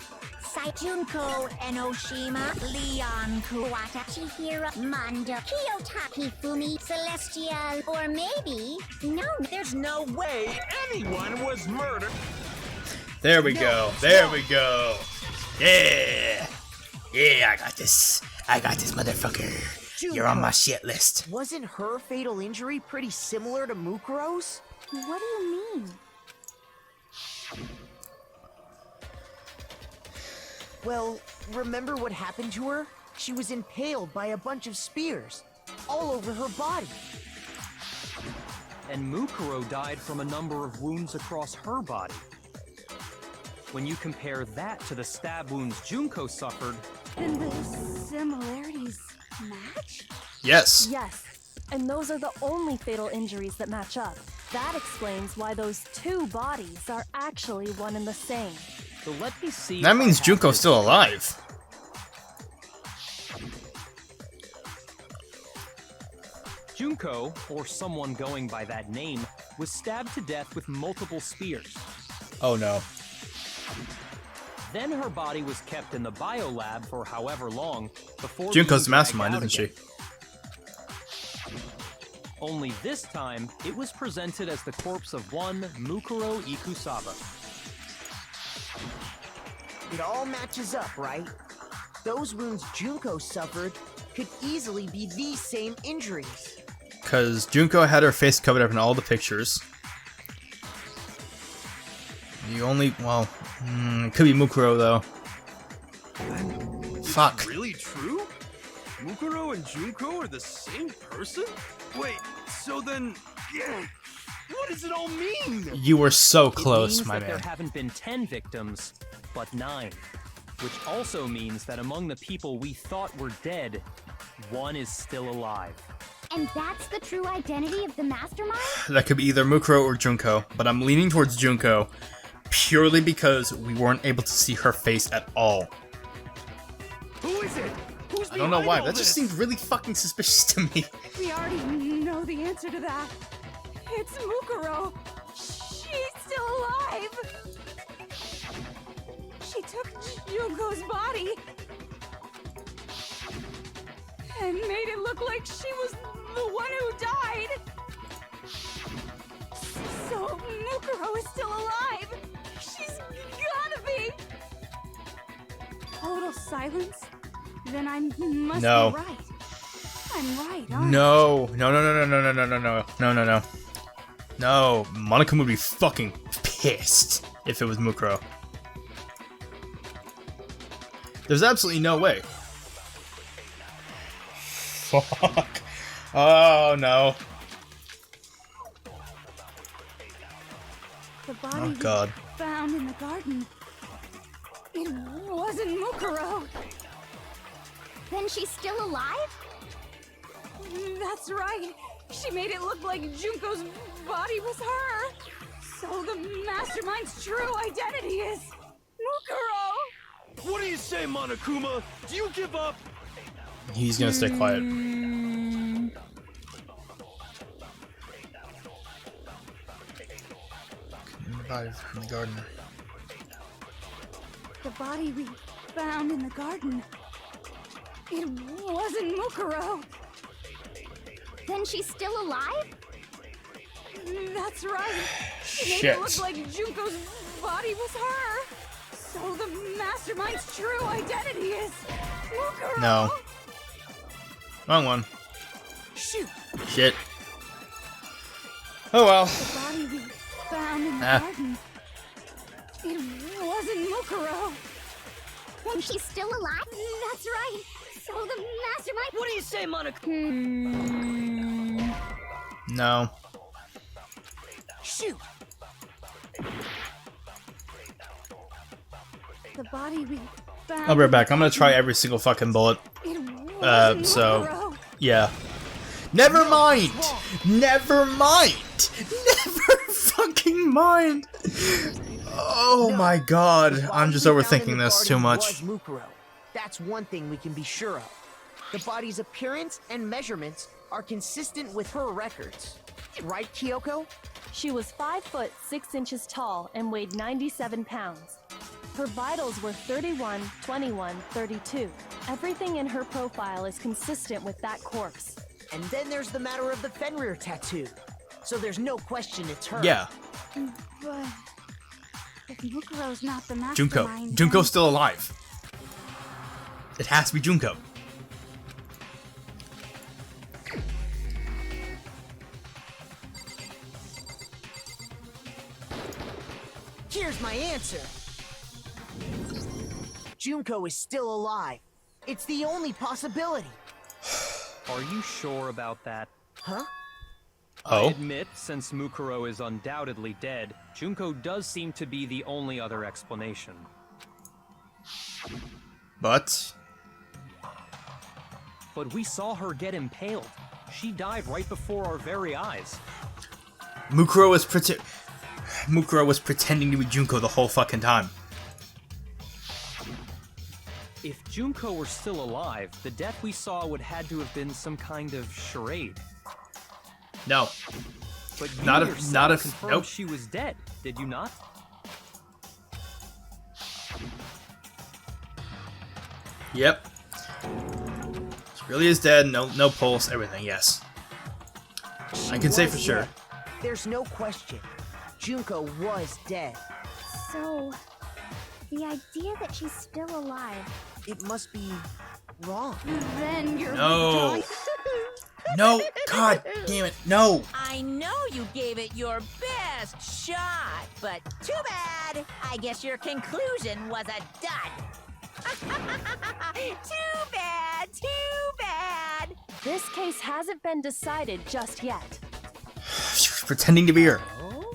Junko Enoshima, Leon Kuwata, Chihiro, Mondo, Kiyotaki Fumi, Celestial, or maybe... No, there's no way anyone was murdered. There we go. There we go. Yeah. Yeah, I got this. I got this, motherfucker. You're on my shit list. Wasn't her fatal injury pretty similar to Mukuro's? What do you mean? Well, remember what happened to her? She was impaled by a bunch of spears, all over her body. And Mukuro died from a number of wounds across her body. When you compare that to the stab wounds Junko suffered, Then the similarities match? Yes. Yes, and those are the only fatal injuries that match up. That explains why those two bodies are actually one and the same. so let me see. That if I means have Junko's this still right. alive. Junko, or someone going by that name, was stabbed to death with multiple spears. Oh no. Then her body was kept in the biolab for however long before Junko's the being dragged mastermind, out isn't she? again. Only this time, it was presented as the corpse of one Mukuro Ikusaba. It all matches up, right? Those wounds Junko suffered could easily be these same injuries. Because Junko had her face covered up in all the pictures. The only... Well, it could be Mukuro, though. Fuck. Really true? Mukuro and Junko are the same person? Wait, so then... Yeah, what does it all mean? You were so It close, means my that man. there haven't been 10 victims, but 9. Which also means that among the people we thought were dead, one is still alive. And that's the true identity of the mastermind? That could be either Mukuro or Junko, but I'm leaning towards Junko purely because we weren't able to see her face at all. Who is it? Who's I don't know why, all that just this? seemed really fucking suspicious to me. We already know the answer to that. It's Mukuro. She's still alive. She took Junko's body and made it look like she was the one who died. So Mukuro is still alive. She's gotta be. Total silence? Then I must No. be right. I'm right, aren't I? No, No, Monica would be fucking pissed if it was Mukuro. There's absolutely no way. Fuck. Oh no. The body Oh we god. found in the garden. It wasn't Mukuro. Then she's still alive? That's right. She made it look like Junko's body was her. So the mastermind's true identity is Mukuro. What do you say, Monokuma? Do you give up? He's gonna stay quiet. Revive in the garden. The body we found in the garden. It wasn't Mukuro. Then she's still alive? That's right. She made Shit. it look like Junko's body was her. So the mastermind's true identity is Mukuro. No. Wrong one. Shoot! Shit. Oh well. The body we found in the garden. It wasn't Mukuro. Then she's still alive? That's right. So the mastermind. What do you say, Monica? No. Shoot! The body we found. I'll be right back. I'm gonna try every single fucking bullet. It wasn't So Mukuro. yeah. Never mind. Never mind. Never fucking mind. Oh my god. I'm just overthinking this too much. Was Mukuro. That's one thing we can be sure of. The body's appearance and measurements are consistent with her records. Right, Kyoko? She was 5 foot 6 inches tall and weighed 97 pounds. Her vitals were 31, 21, 32. Everything in her profile is consistent with that corpse. And then there's the matter of the Fenrir tattoo. So there's no question it's her. Yeah. But if Mukuro's not the Junko. mastermind, Junko's still alive. It has to be Junko. Here's my answer. Junko is still alive. It's the only possibility. Are you sure about that? Huh? I Oh. admit, since Mukuro is undoubtedly dead, Junko does seem to be the only other explanation. But But we saw her get impaled. She died right before our very eyes. Mukuro was pretending to be Junko the whole fucking time. If Junko were still alive, the death we saw would had to have been some kind of charade. No. But you Not if- yourself not if- confirmed nope. she was dead, did you not? Yep. She really is dead. No pulse. Everything. Yes. I can say Was for sure. dead. There's no question. Junko was dead. So, the idea that she's still alive. It must be wrong. then you're No. No. God damn it. No. I know you gave it your best shot, but too bad. I guess your conclusion was a dud. Too bad, too bad. This case hasn't been decided just yet. She was pretending to be her. Oh?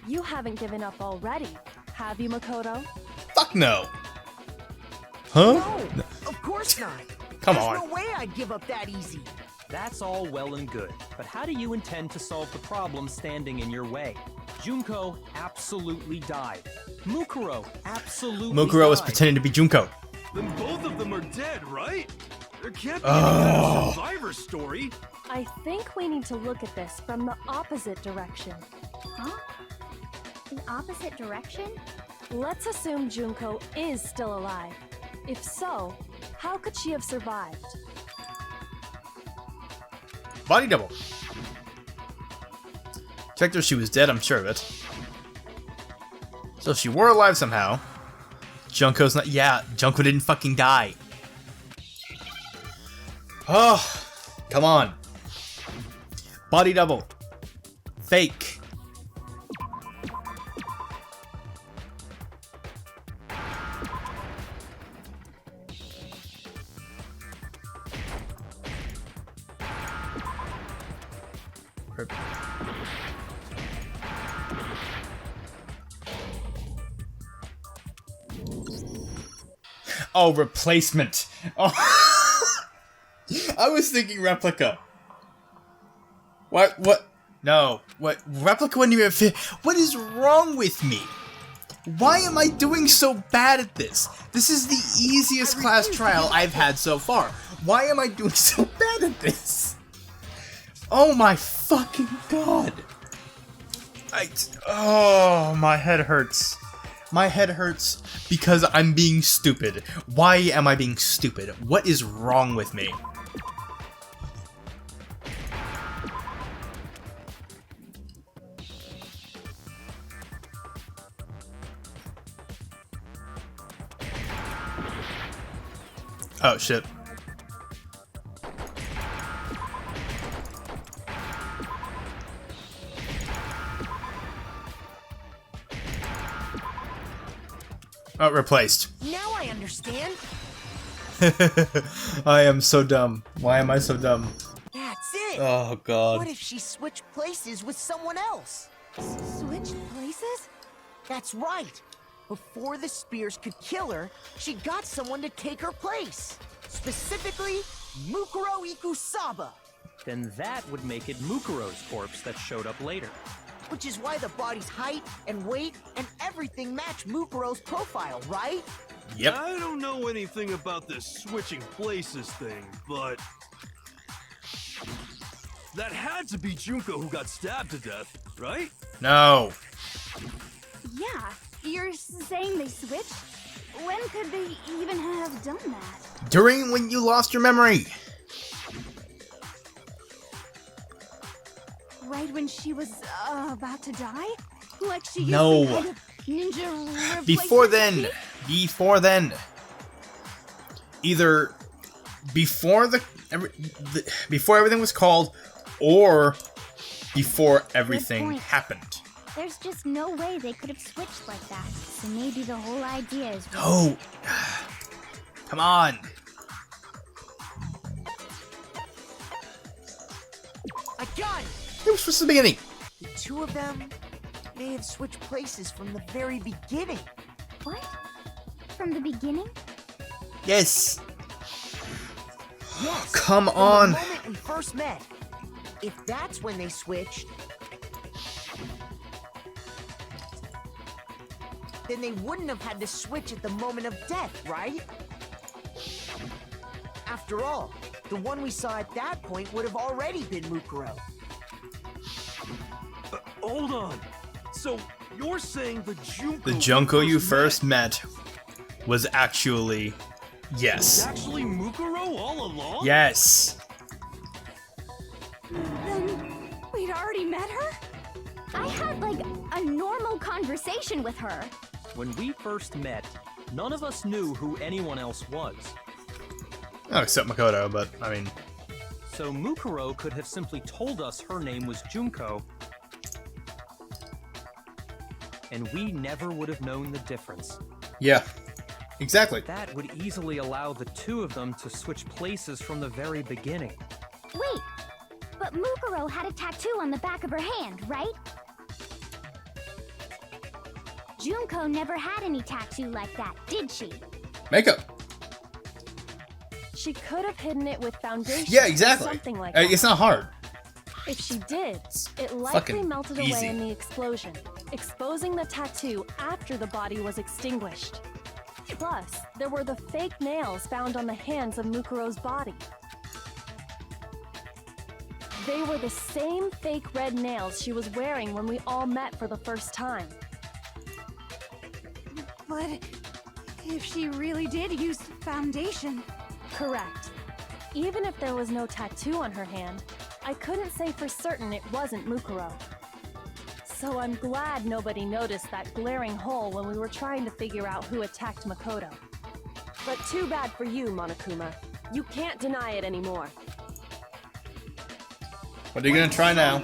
You haven't given up already, have you, Makoto? Fuck no. Huh? No, of course not. Come There's on. no way I'd give up that easy. That's all well and good, but how do you intend to solve the problem standing in your way? Junko absolutely died. Mukuro absolutely Mukuro was died. pretending to be Junko. Then both of them are dead, right? There can't be Oh. any better survivor story. I think we need to look at this from the opposite direction. Huh? The opposite direction? Let's assume Junko is still alive. If so, how could she have survived? Body double. Checked her, she was dead, I'm sure of it. So if she were alive somehow, Junko's not. Yeah, Junko didn't fucking die. Oh, come on. Body double. Fake. Oh, replacement. Oh. I was thinking replica. What? No. What? Replica wouldn't even fit. What is wrong with me? Why am I doing so bad at this? This is the easiest class trial I've had so far. Why am I doing so bad at this? Oh my fucking god. Oh, my head hurts. My head hurts because I'm being stupid. Why am I being stupid? What is wrong with me? Oh shit. Oh, replaced. Now I understand. I am so dumb. Why am I so dumb? That's it. Oh god. What if she switched places with someone else? Switched places? That's right. Before the spears could kill her, she got someone to take her place. Specifically, Mukuro Ikusaba. Then that would make it Mukuro's corpse that showed up later. Which is why the body's height and weight and everything match Mukuro's profile, right? Yep. I don't know anything about this switching places thing, but that had to be Junko who got stabbed to death, right? No. Yeah, you're saying they switched? When could they even have done that? During when you lost your memory. Right when she was about to die? Like she used No. some kind of ninja Before replacement then. technique? Before then. Either before before everything was called, or before everything point. happened. There's just no way they could have switched like that. So maybe the whole idea is... No. Come on. I got it! It was just the beginning. The two of them may have switched places from the very beginning. What? From the beginning? Yes. Yes. Come from on. The moment we first met. If that's when they switched, then they wouldn't have had to switch at the moment of death, right? After all, the one we saw at that point would have already been Mukuro. Hold on. So you're saying the Junko The Junko you first first met was actually... was Yes. actually Mukuro all along? Yes. Then we'd already met her? I had, like, a normal conversation with her. When we first met, none of us knew who anyone else was. Oh, except Makoto, but, I mean... So Mukuro could have simply told us her name was Junko, and we never would have known the difference. Yeah. Exactly. That would easily allow the two of them to switch places from the very beginning. Wait, but Mukuro had a tattoo on the back of her hand, right? Junko never had any tattoo like that, did she? Makeup. She could have hidden it with foundation. Yeah, exactly. Or something like that. It's not hard. If she did, it likely fucking melted easy. away in the explosion, exposing the tattoo after the body was extinguished. Plus, there were the fake nails found on the hands of Mukuro's body. They were the same fake red nails she was wearing when we all met for the first time. But if she really did use foundation... Correct. Even if there was no tattoo on her hand, I couldn't say for certain it wasn't Mukuro. So I'm glad nobody noticed that glaring hole when we were trying to figure out who attacked Makoto. But too bad for you, Monokuma. You can't deny it anymore. What are you gonna try now?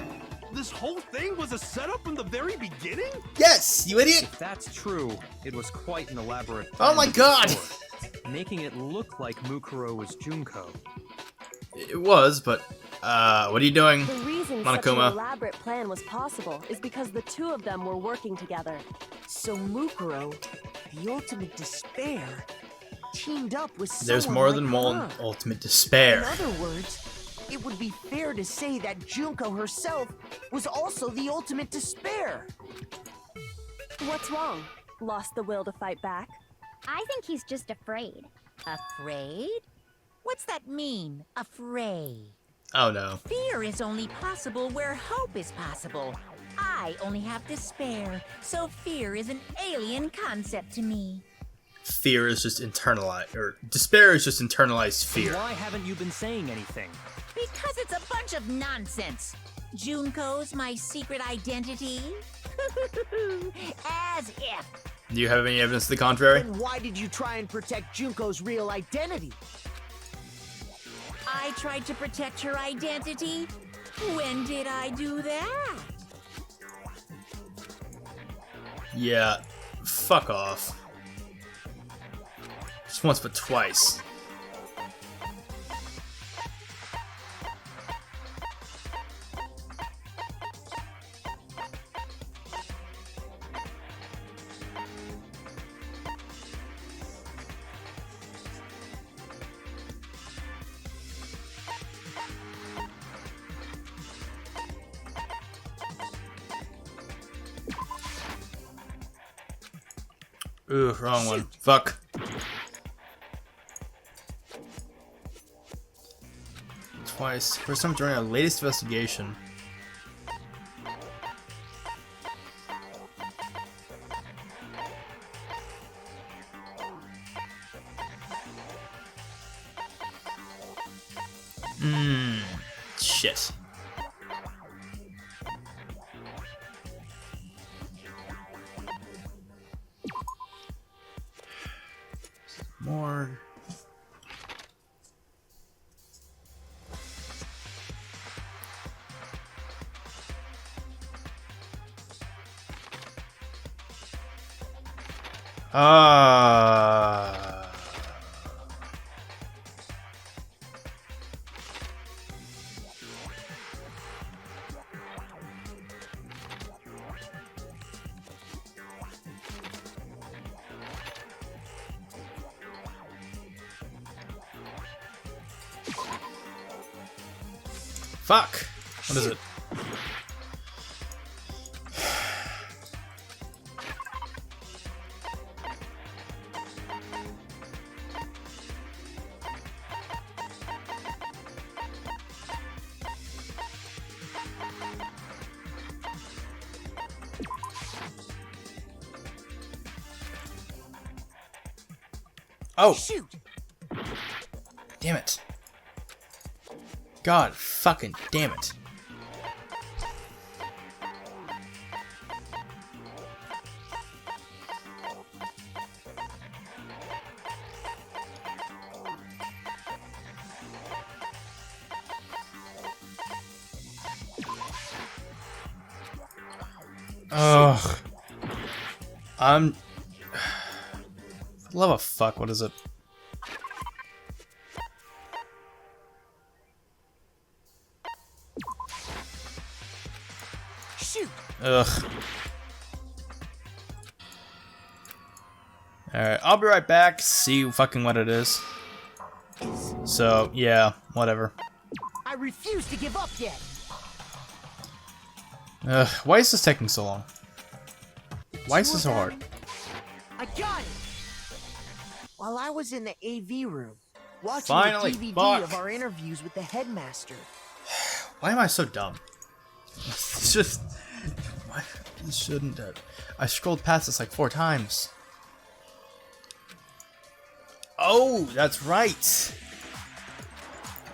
This whole thing was a setup from the very beginning? Yes, you idiot! If that's true, it was quite an elaborate Oh my plan god! before, making it look like Mukuro was Junko. It was, but, what are you doing? The reason such an Monokuma. elaborate plan was possible is because the two of them were working together. So Mukuro, the ultimate despair, teamed up with someone There's more like than her. one ultimate despair. In other words, it would be fair to say that Junko herself was also the ultimate despair. What's wrong? Lost the will to fight back? I think he's just afraid. Afraid? What's that mean, afraid? Oh no. Fear is only possible where hope is possible. I only have despair, so fear is an alien concept to me. Fear is just internalized, or despair is just internalized fear. Why haven't you been saying anything? Because it's a bunch of nonsense. Junko's my secret identity? As if. Do you have any evidence to the contrary? Then why did you try and protect Junko's real identity? I tried to protect her identity? When did I do that? Yeah, fuck off. Just once but twice. Ooh, wrong one. Fuck. Twice. First time during our latest investigation. Shit. More. Fuck. What is it? Oh, Shoot! damn it. God fucking damn it. Ugh. For the love of fuck, what is it? Shoot! Ugh. Alright, I'll be right back, see fucking what it is. So, yeah, whatever. I refuse to give up yet. Ugh, why is this taking so long? Why is this so hard? I got it! While I was in the AV room, watching Finally, the DVD fuck. of our interviews with the headmaster. Why am I so dumb? It's just... Why? You shouldn't have. I scrolled past this like 4 times. Oh, that's right!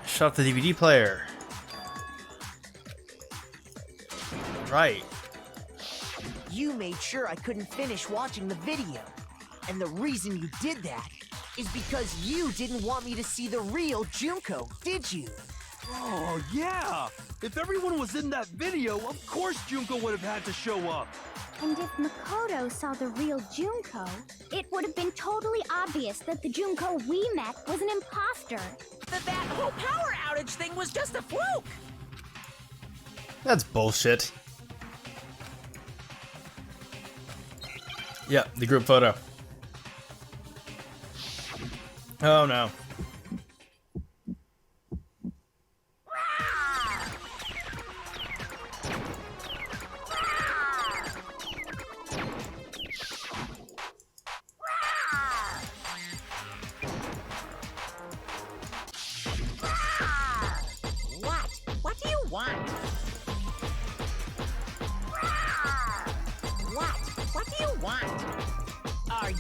Shut off the DVD player. Right. You made sure I couldn't finish watching the video. And the reason you did that is because you didn't want me to see the real Junko, did you? Oh, yeah! If everyone was in that video, of course Junko would have had to show up. And if Makoto saw the real Junko, it would have been totally obvious that the Junko we met was an imposter. That whole power outage thing was just a fluke! That's bullshit. Yep, the group photo. Oh no.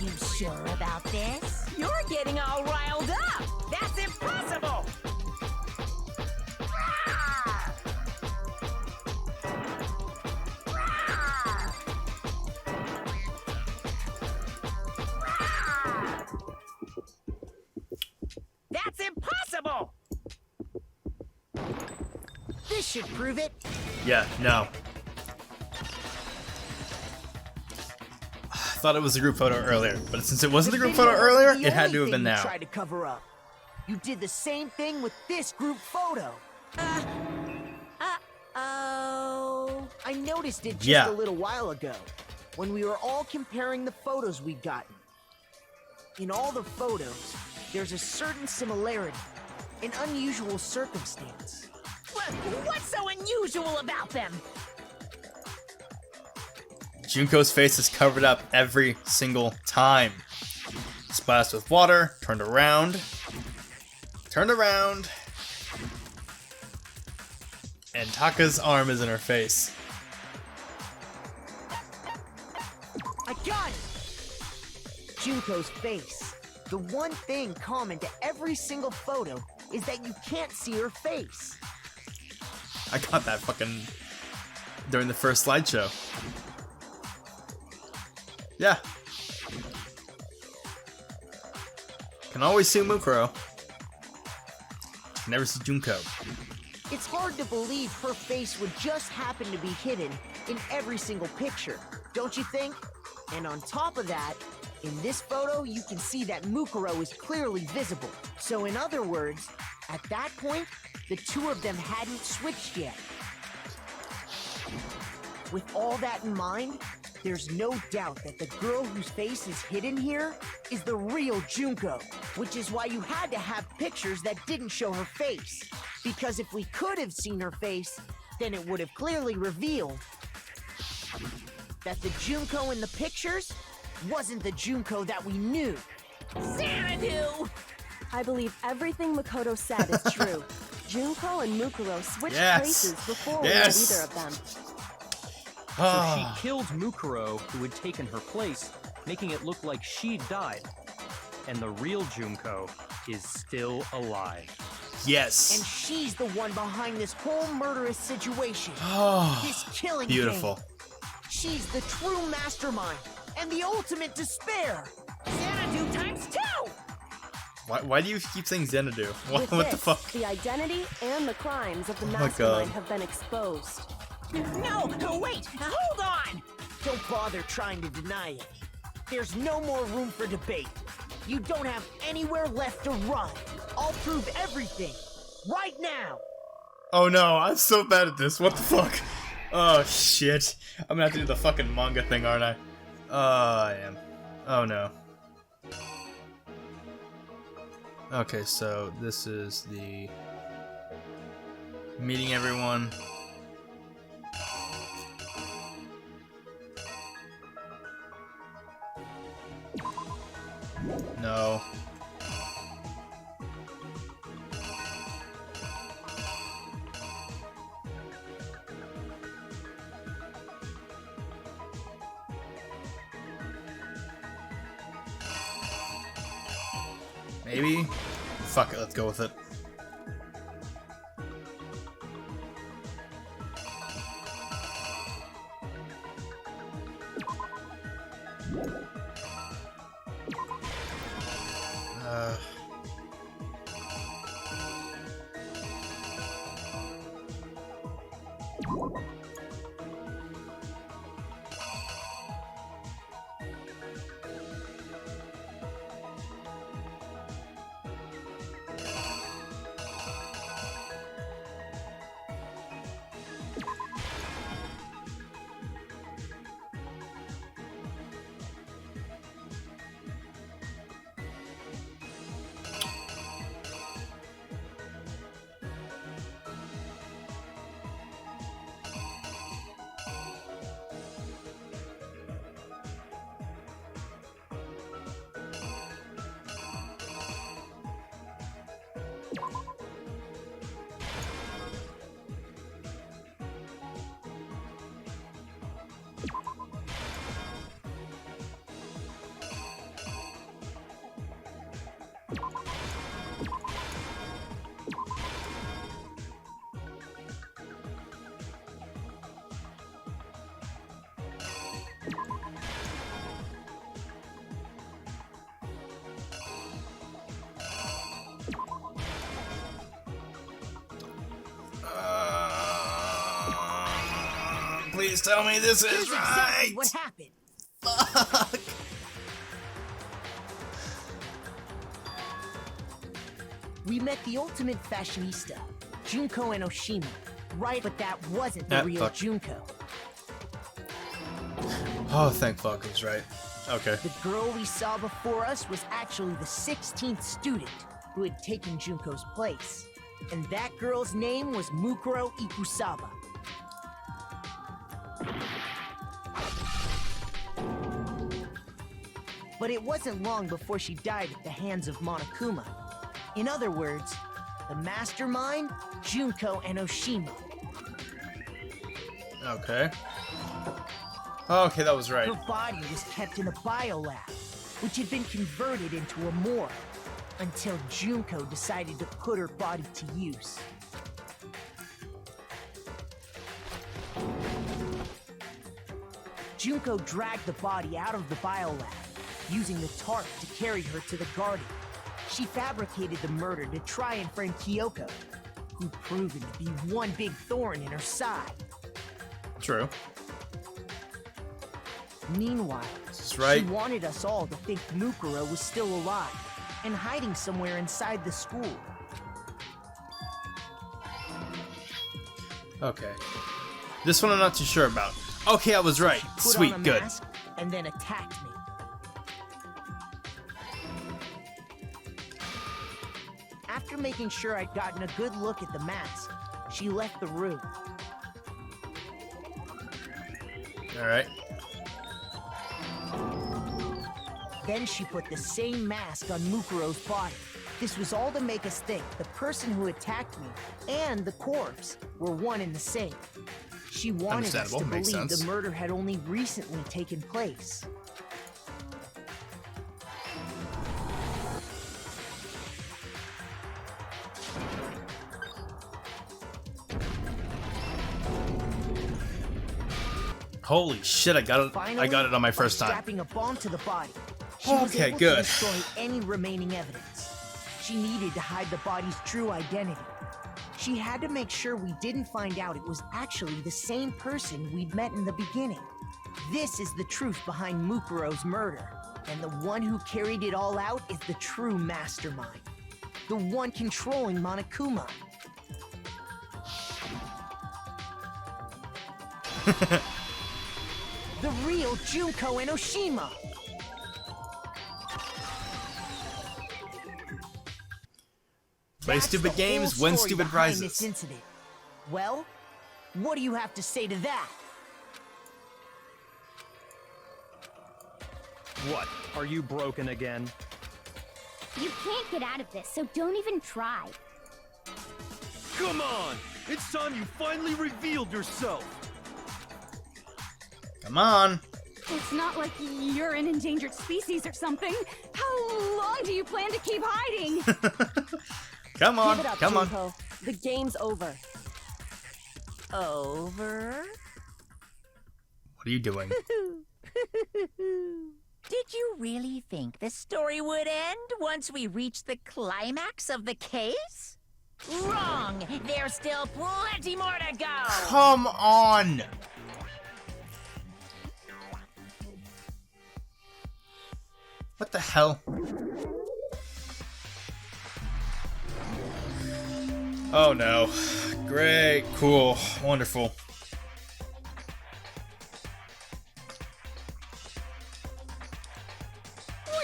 you sure about this? You're getting all riled up! That's impossible! That's impossible! This should prove it. Yeah, no. I thought it was a group photo earlier, but since it wasn't a group photo earlier, it had to have been now. Tried to cover up. You did the same thing with this group photo. Uh-oh. I noticed it just Yeah. a little while ago, when we were all comparing the photos we'd gotten. In all the photos, there's a certain similarity, an unusual circumstance. What's so unusual about them? Junko's face is covered up every single time. Splashed with water, turned around, and Taka's arm is in her face. I got it! Junko's face. The one thing common to every single photo is that you can't see her face. I got that fucking during the first slideshow. Yeah. Can always see Mukuro. Can never see Junko. It's hard to believe her face would just happen to be hidden in every single picture, don't you think? And on top of that, in this photo, you can see that Mukuro is clearly visible. So in other words, at that point, the two of them hadn't switched yet. With all that in mind, there's no doubt that the girl whose face is hidden here is the real Junko, which is why you had to have pictures that didn't show her face. Because if we could have seen her face, then it would have clearly revealed that the Junko in the pictures wasn't the Junko that we knew. Xanadu! I believe everything Makoto said is true. Junko and Mukuro switched Yes. places before Yes. we met either of them. So she killed Mukuro, who had taken her place, making it look like she'd died. And the real Junko is still alive. Yes. And she's the one behind this whole murderous situation. This killing Beautiful. game. She's the true mastermind and the ultimate despair. Xanadu times 2! Why do you keep saying Xanadu? What With the this, fuck? the identity and the crimes of the my mastermind God. have been exposed. No, wait! Hold on! Don't bother trying to deny it. There's no more room for debate. You don't have anywhere left to run. I'll prove everything right now. Oh no, I'm so bad at this. What the fuck? Oh shit. I'm gonna have to do the fucking manga thing, aren't I? I am. Oh no. Okay, so this is the meeting everyone. No. Maybe? Fuck it, let's go with it. Please tell me this Here's is right! exactly what happened. Fuck! We met the ultimate fashionista, Junko Enoshima. Right, but that wasn't the real fuck. Junko. Oh, thank fuck, I was right. Okay. The girl we saw before us was actually the 16th student who had taken Junko's place. And that girl's name was Mukuro Ikusaba. But it wasn't long before she died at the hands of Monokuma. In other words, the mastermind, Junko Enoshima. Okay. Okay, that was right. Her body was kept in a biolab, which had been converted into a morgue, until Junko decided to put her body to use. Junko dragged the body out of the biolab, using the tarp to carry her to the garden. She fabricated the murder to try and frame Kyoko, who'd proven to be one big thorn in her side. True. Meanwhile, This is right. she wanted us all to think Mukuro was still alive and hiding somewhere inside the school. Okay. This one I'm not too sure about. Okay, I was right. Put Sweet, on a good. mask and then attacked me. After making sure I'd gotten a good look at the mask, she left the room. Alright. Then she put the same mask on Mukuro's body. This was all to make us think the person who attacked me and the corpse were one and the same. She wanted us to Understandable, makes believe sense. the murder had only recently taken place. Holy shit, I got it. Finally, I got it on my by first time. strapping a bomb to the body, she was Okay, able good. to destroy any remaining evidence. She needed to hide the body's true identity. She had to make sure we didn't find out it was actually the same person we'd met in the beginning. This is the truth behind Mukuro's murder, and the one who carried it all out is the true mastermind. The one controlling Monokuma. The real Junko Enoshima. Play That's stupid the games, whole win story stupid behind prizes. This incident. Well, what do you have to say to that? What? Are you broken again? You can't get out of this, so don't even try. Come on! It's time you finally revealed yourself! Come on. It's not like you're an endangered species or something. How long do you plan to keep hiding? Come on. Give it up, Come on. Junko. The game's over. Over? What are you doing? Did you really think the story would end once we reached the climax of the case? Wrong! There's still plenty more to go! Come on. What the hell? Oh no. Great. Cool. Wonderful.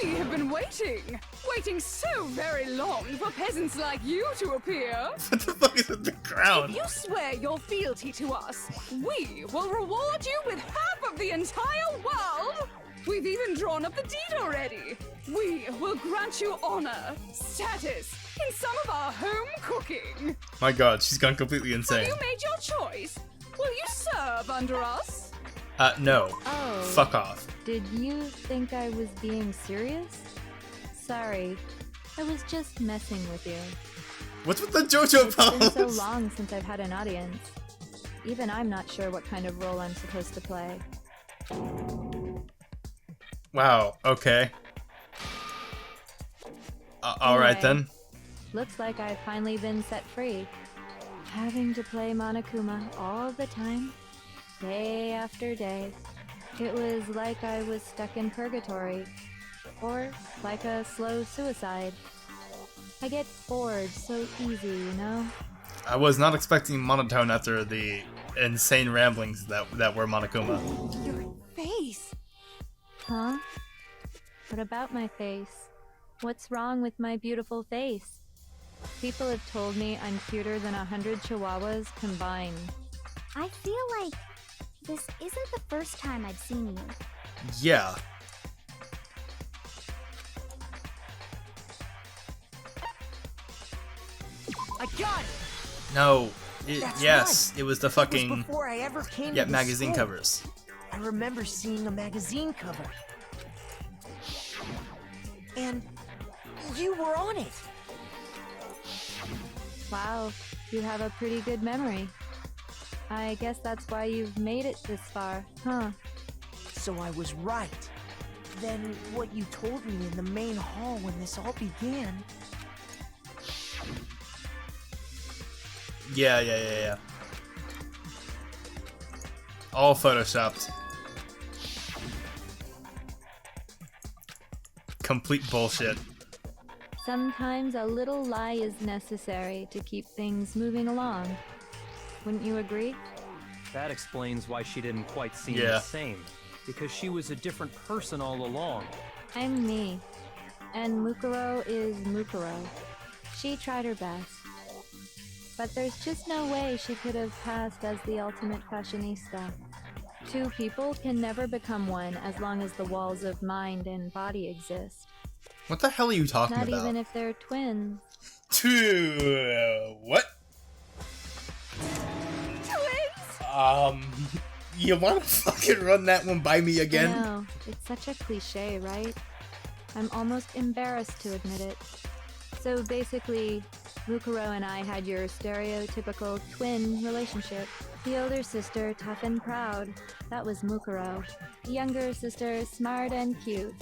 We have been waiting so very long for peasants like you to appear. What the fuck is in the ground? If you swear your fealty to us, we will reward you with half of the entire world. We've even drawn up the deed already. We will grant you honor, status, in some of our home cooking. My god, she's gone completely Have insane. you made your choice? Will you serve under us? No. Oh. Fuck off. Did you think I was being serious? Sorry. I was just messing with you. What's with the JoJo It's been so pose? long since I've had an audience. Even I'm not sure what kind of role I'm supposed to play. Wow, okay. Alright Anyway. then. Looks like I've finally been set free. Having to play Monokuma all the time. day after day. It was like I was stuck in purgatory, or like a slow suicide. I get bored so easy, you know? I was not expecting monotone after the insane ramblings that were Monokuma. Your face! Huh? What about my face? What's wrong with my beautiful face? People have told me I'm cuter than 100 chihuahuas combined. I feel like this isn't the first time I've seen you. Yeah. I got it! No. That's Yes, right. it was the It was fucking before I ever came yeah to this magazine school. covers. I remember seeing a magazine cover. And you were on it. Wow, you have a pretty good memory. I guess that's why you've made it this far, huh? So I was right. Then what you told me in the main hall when this all began. Yeah. All photoshopped. Complete bullshit. Sometimes a little lie is necessary to keep things moving along. Wouldn't you agree? That explains why she didn't quite seem the Yeah. same. Because she was a different person all along. I'm me. And Mukuro is Mukuro. She tried her best. But there's just no way she could have passed as the ultimate fashionista. Two people can never become one as long as the walls of mind and body exist. What the hell are you talking Not about? even if they're twins. What? Twins! You wanna fucking run that one by me again? I know, it's such a cliche, right? I'm almost embarrassed to admit it. So basically, Mukuro and I had your stereotypical twin relationship. The older sister, tough and proud. That was Mukuro. The younger sister, smart and cute.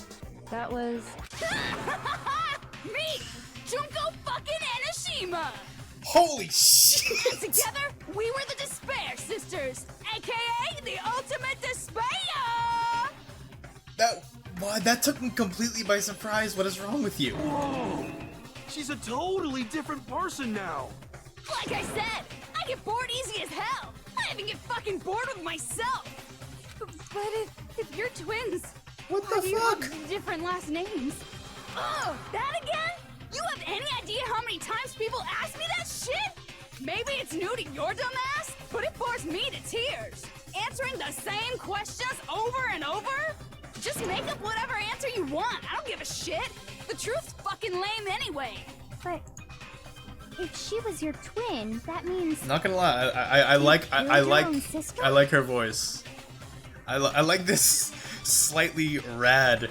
That was... Me! Junko fucking Enoshima! Holy shit! Together, we were the Despair Sisters, aka the Ultimate Despair! That took me completely by surprise. What is wrong with you? Whoa! She's a totally different person now! Like I said, I get bored easy as hell! I even get fucking bored with myself! But if you're twins, What why the do you fuck? have different last names? Oh, that again? You have any idea how many times people ask me that shit? Maybe it's new to your dumb ass, but it bores me to tears. Answering the same questions over and over? Just make up whatever answer you want. I don't give a shit. The truth's fucking lame anyway. But if she was your twin, that means Not gonna lie, I like your own sister? I like her voice. I like this slightly rad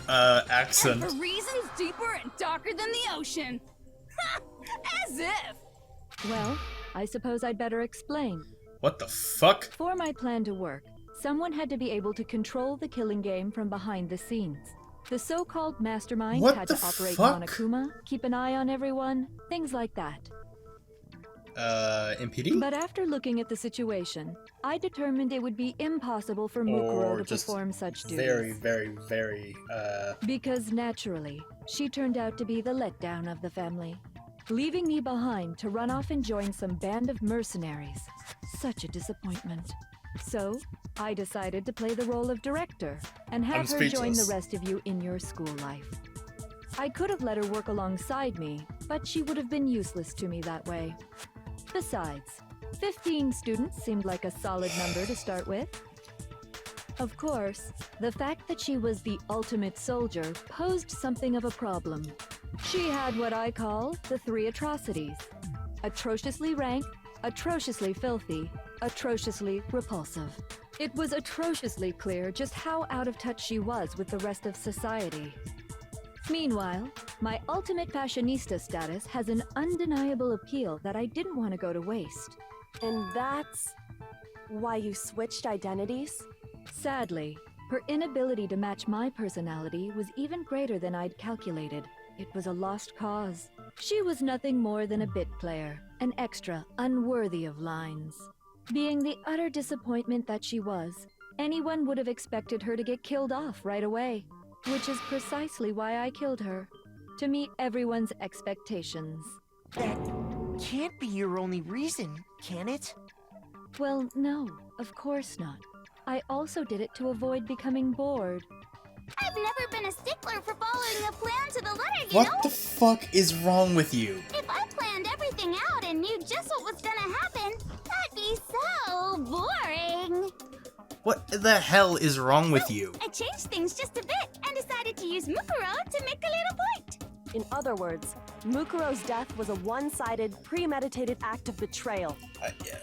accent. And for reasons deeper and darker than the ocean. Ha! As if. Well, I suppose I'd better explain. What the fuck? For my plan to work, someone had to be able to control the killing game from behind the scenes. The so-called mastermind What had the to operate fuck? Monokuma, keep an eye on everyone, things like that. impeding? But after looking at the situation, I determined it would be impossible for Mukuro Or to just perform such duties. very, Because naturally, she turned out to be the letdown of the family, leaving me behind to run off and join some band of mercenaries. Such a disappointment. So, I decided to play the role of director and I'm have her join the speechless. rest of you in your school life. I could have let her work alongside me, but she would have been useless to me that way. Besides, 15 students seemed like a solid number to start with. Of course, the fact that she was the ultimate soldier posed something of a problem. She had what I call the three atrocities: atrociously rank, atrociously filthy, atrociously repulsive. It was atrociously clear just how out of touch she was with the rest of society. Meanwhile, my ultimate fashionista status has an undeniable appeal that I didn't want to go to waste. And that's why you switched identities? Sadly, her inability to match my personality was even greater than I'd calculated. It was a lost cause. She was nothing more than a bit player, an extra unworthy of lines. Being the utter disappointment that she was, anyone would have expected her to get killed off right away. Which is precisely why I killed her. To meet everyone's expectations. That can't be your only reason, can it? Well, no, of course not. I also did it to avoid becoming bored. I've never been a stickler for following a plan to the letter, you What know? the fuck is wrong with you? If I planned everything out and knew just what was gonna happen, that'd be so boring. What the hell is wrong with you? I changed things just a bit and decided to use Mukuro to make a little point. In other words, Mukuro's death was a one-sided, premeditated act of betrayal.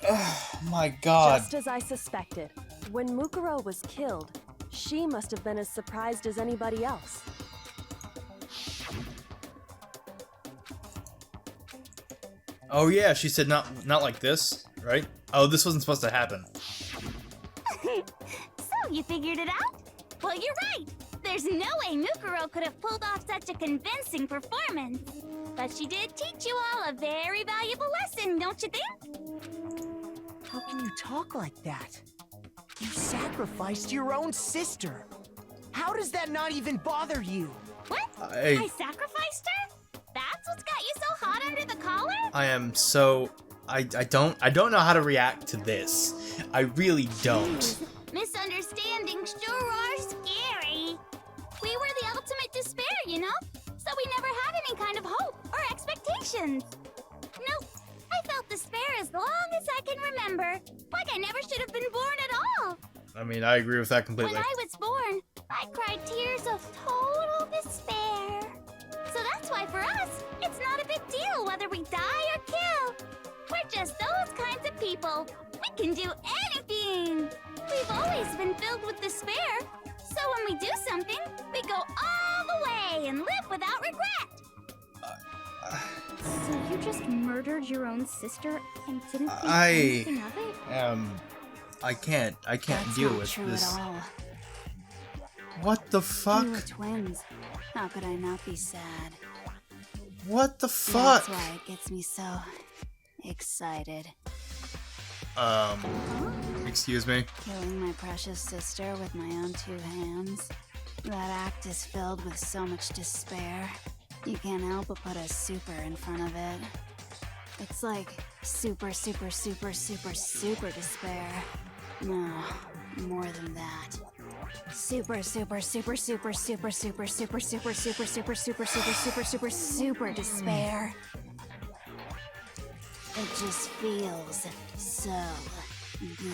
Oh my god. Just as I suspected. When Mukuro was killed, she must have been as surprised as anybody else. Oh yeah, she said not like this, right? Oh, this wasn't supposed to happen. So, you figured it out? Well, you're right. There's no way Mukuro could have pulled off such a convincing performance. But she did teach you all a very valuable lesson, don't you think? How can you talk like that? You sacrificed your own sister. How does that not even bother you? What? I sacrificed her? That's what's got you so hot under the collar? I am so I don't know how to react to this. I really don't. Misunderstandings sure are scary. We were the ultimate despair, you know? So we never had any kind of hope or expectations. Nope. I felt despair as long as I can remember. Like I never should have been born at all. I mean, I agree with that completely. When I was born, I cried tears of total despair. So that's why for us, it's not a big deal whether we die or kill. We're just those kinds of people. We can do anything. We've always been filled with despair. So when we do something, we go all the way and live without regret. So you just murdered your own sister and didn't think anything of it? I can't That's deal not with true this. At all. What the fuck? We were twins. How could I not be sad? What the fuck? That's why it gets me so excited. Excuse me? Killing my precious sister with my own two hands. That act is filled with so much despair. You can't help but put a super in front of it. It's like super, super, super, super, super despair. No, more than that. Super, super, super, super, super, super, super, super, super, super, super, super, super, super, super despair. It just feels so good.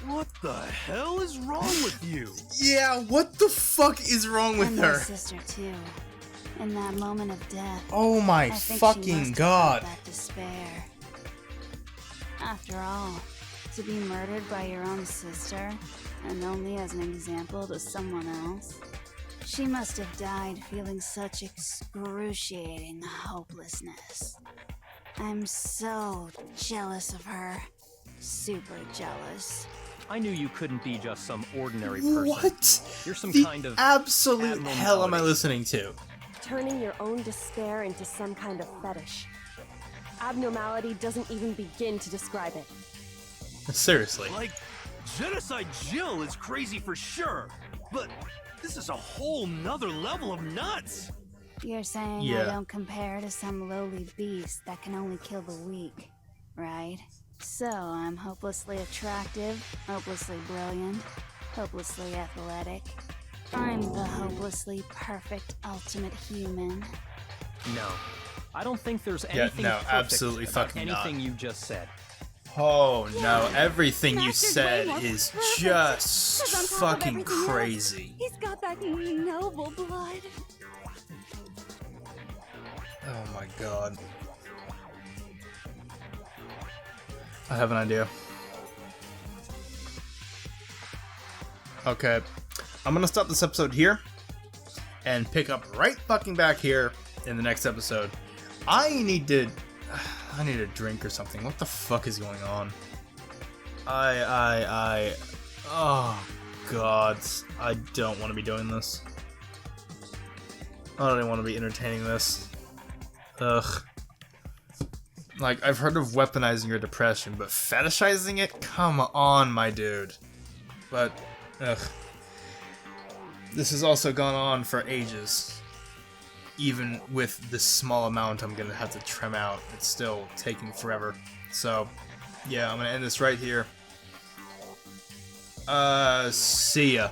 What the hell is wrong with you? Yeah, what the fuck is wrong with And her? my sister too. In that moment of death. Oh my I think she fucking must have god. felt that despair. After all, to be murdered by your own sister, and only as an example to someone else, she must have died feeling such excruciating hopelessness. I'm so jealous of her. Super jealous. I knew you couldn't be just some ordinary person. What? You're some The kind of absolute hell am I abnormality. listening to? Turning your own despair into some kind of fetish. Abnormality doesn't even begin to describe it. Seriously. Like, Genocide Jill is crazy for sure, but this is a whole nother level of nuts. You're saying Yeah. I don't compare to some lowly beast that can only kill the weak, right? So I'm hopelessly attractive, hopelessly brilliant, hopelessly athletic. I'm the hopelessly perfect ultimate human. No. I don't think there's Yeah, anything no, perfect absolutely about fucking not. anything you just said. Oh no, everything you Master's said way more is perfect, just 'cause on top of fucking everything else, crazy. He's got that noble blood. Oh my god. I have an idea. Okay, I'm gonna stop this episode here and pick up right fucking back here in the next episode. I need a drink or something. What the fuck is going on? Oh god, I don't want to be doing this. I don't even want to be entertaining this. Ugh. Like, I've heard of weaponizing your depression, but fetishizing it? Come on, my dude. But, ugh. This has also gone on for ages. Even with this small amount I'm gonna have to trim out, it's still taking forever. So, yeah, I'm gonna end this right here. See ya.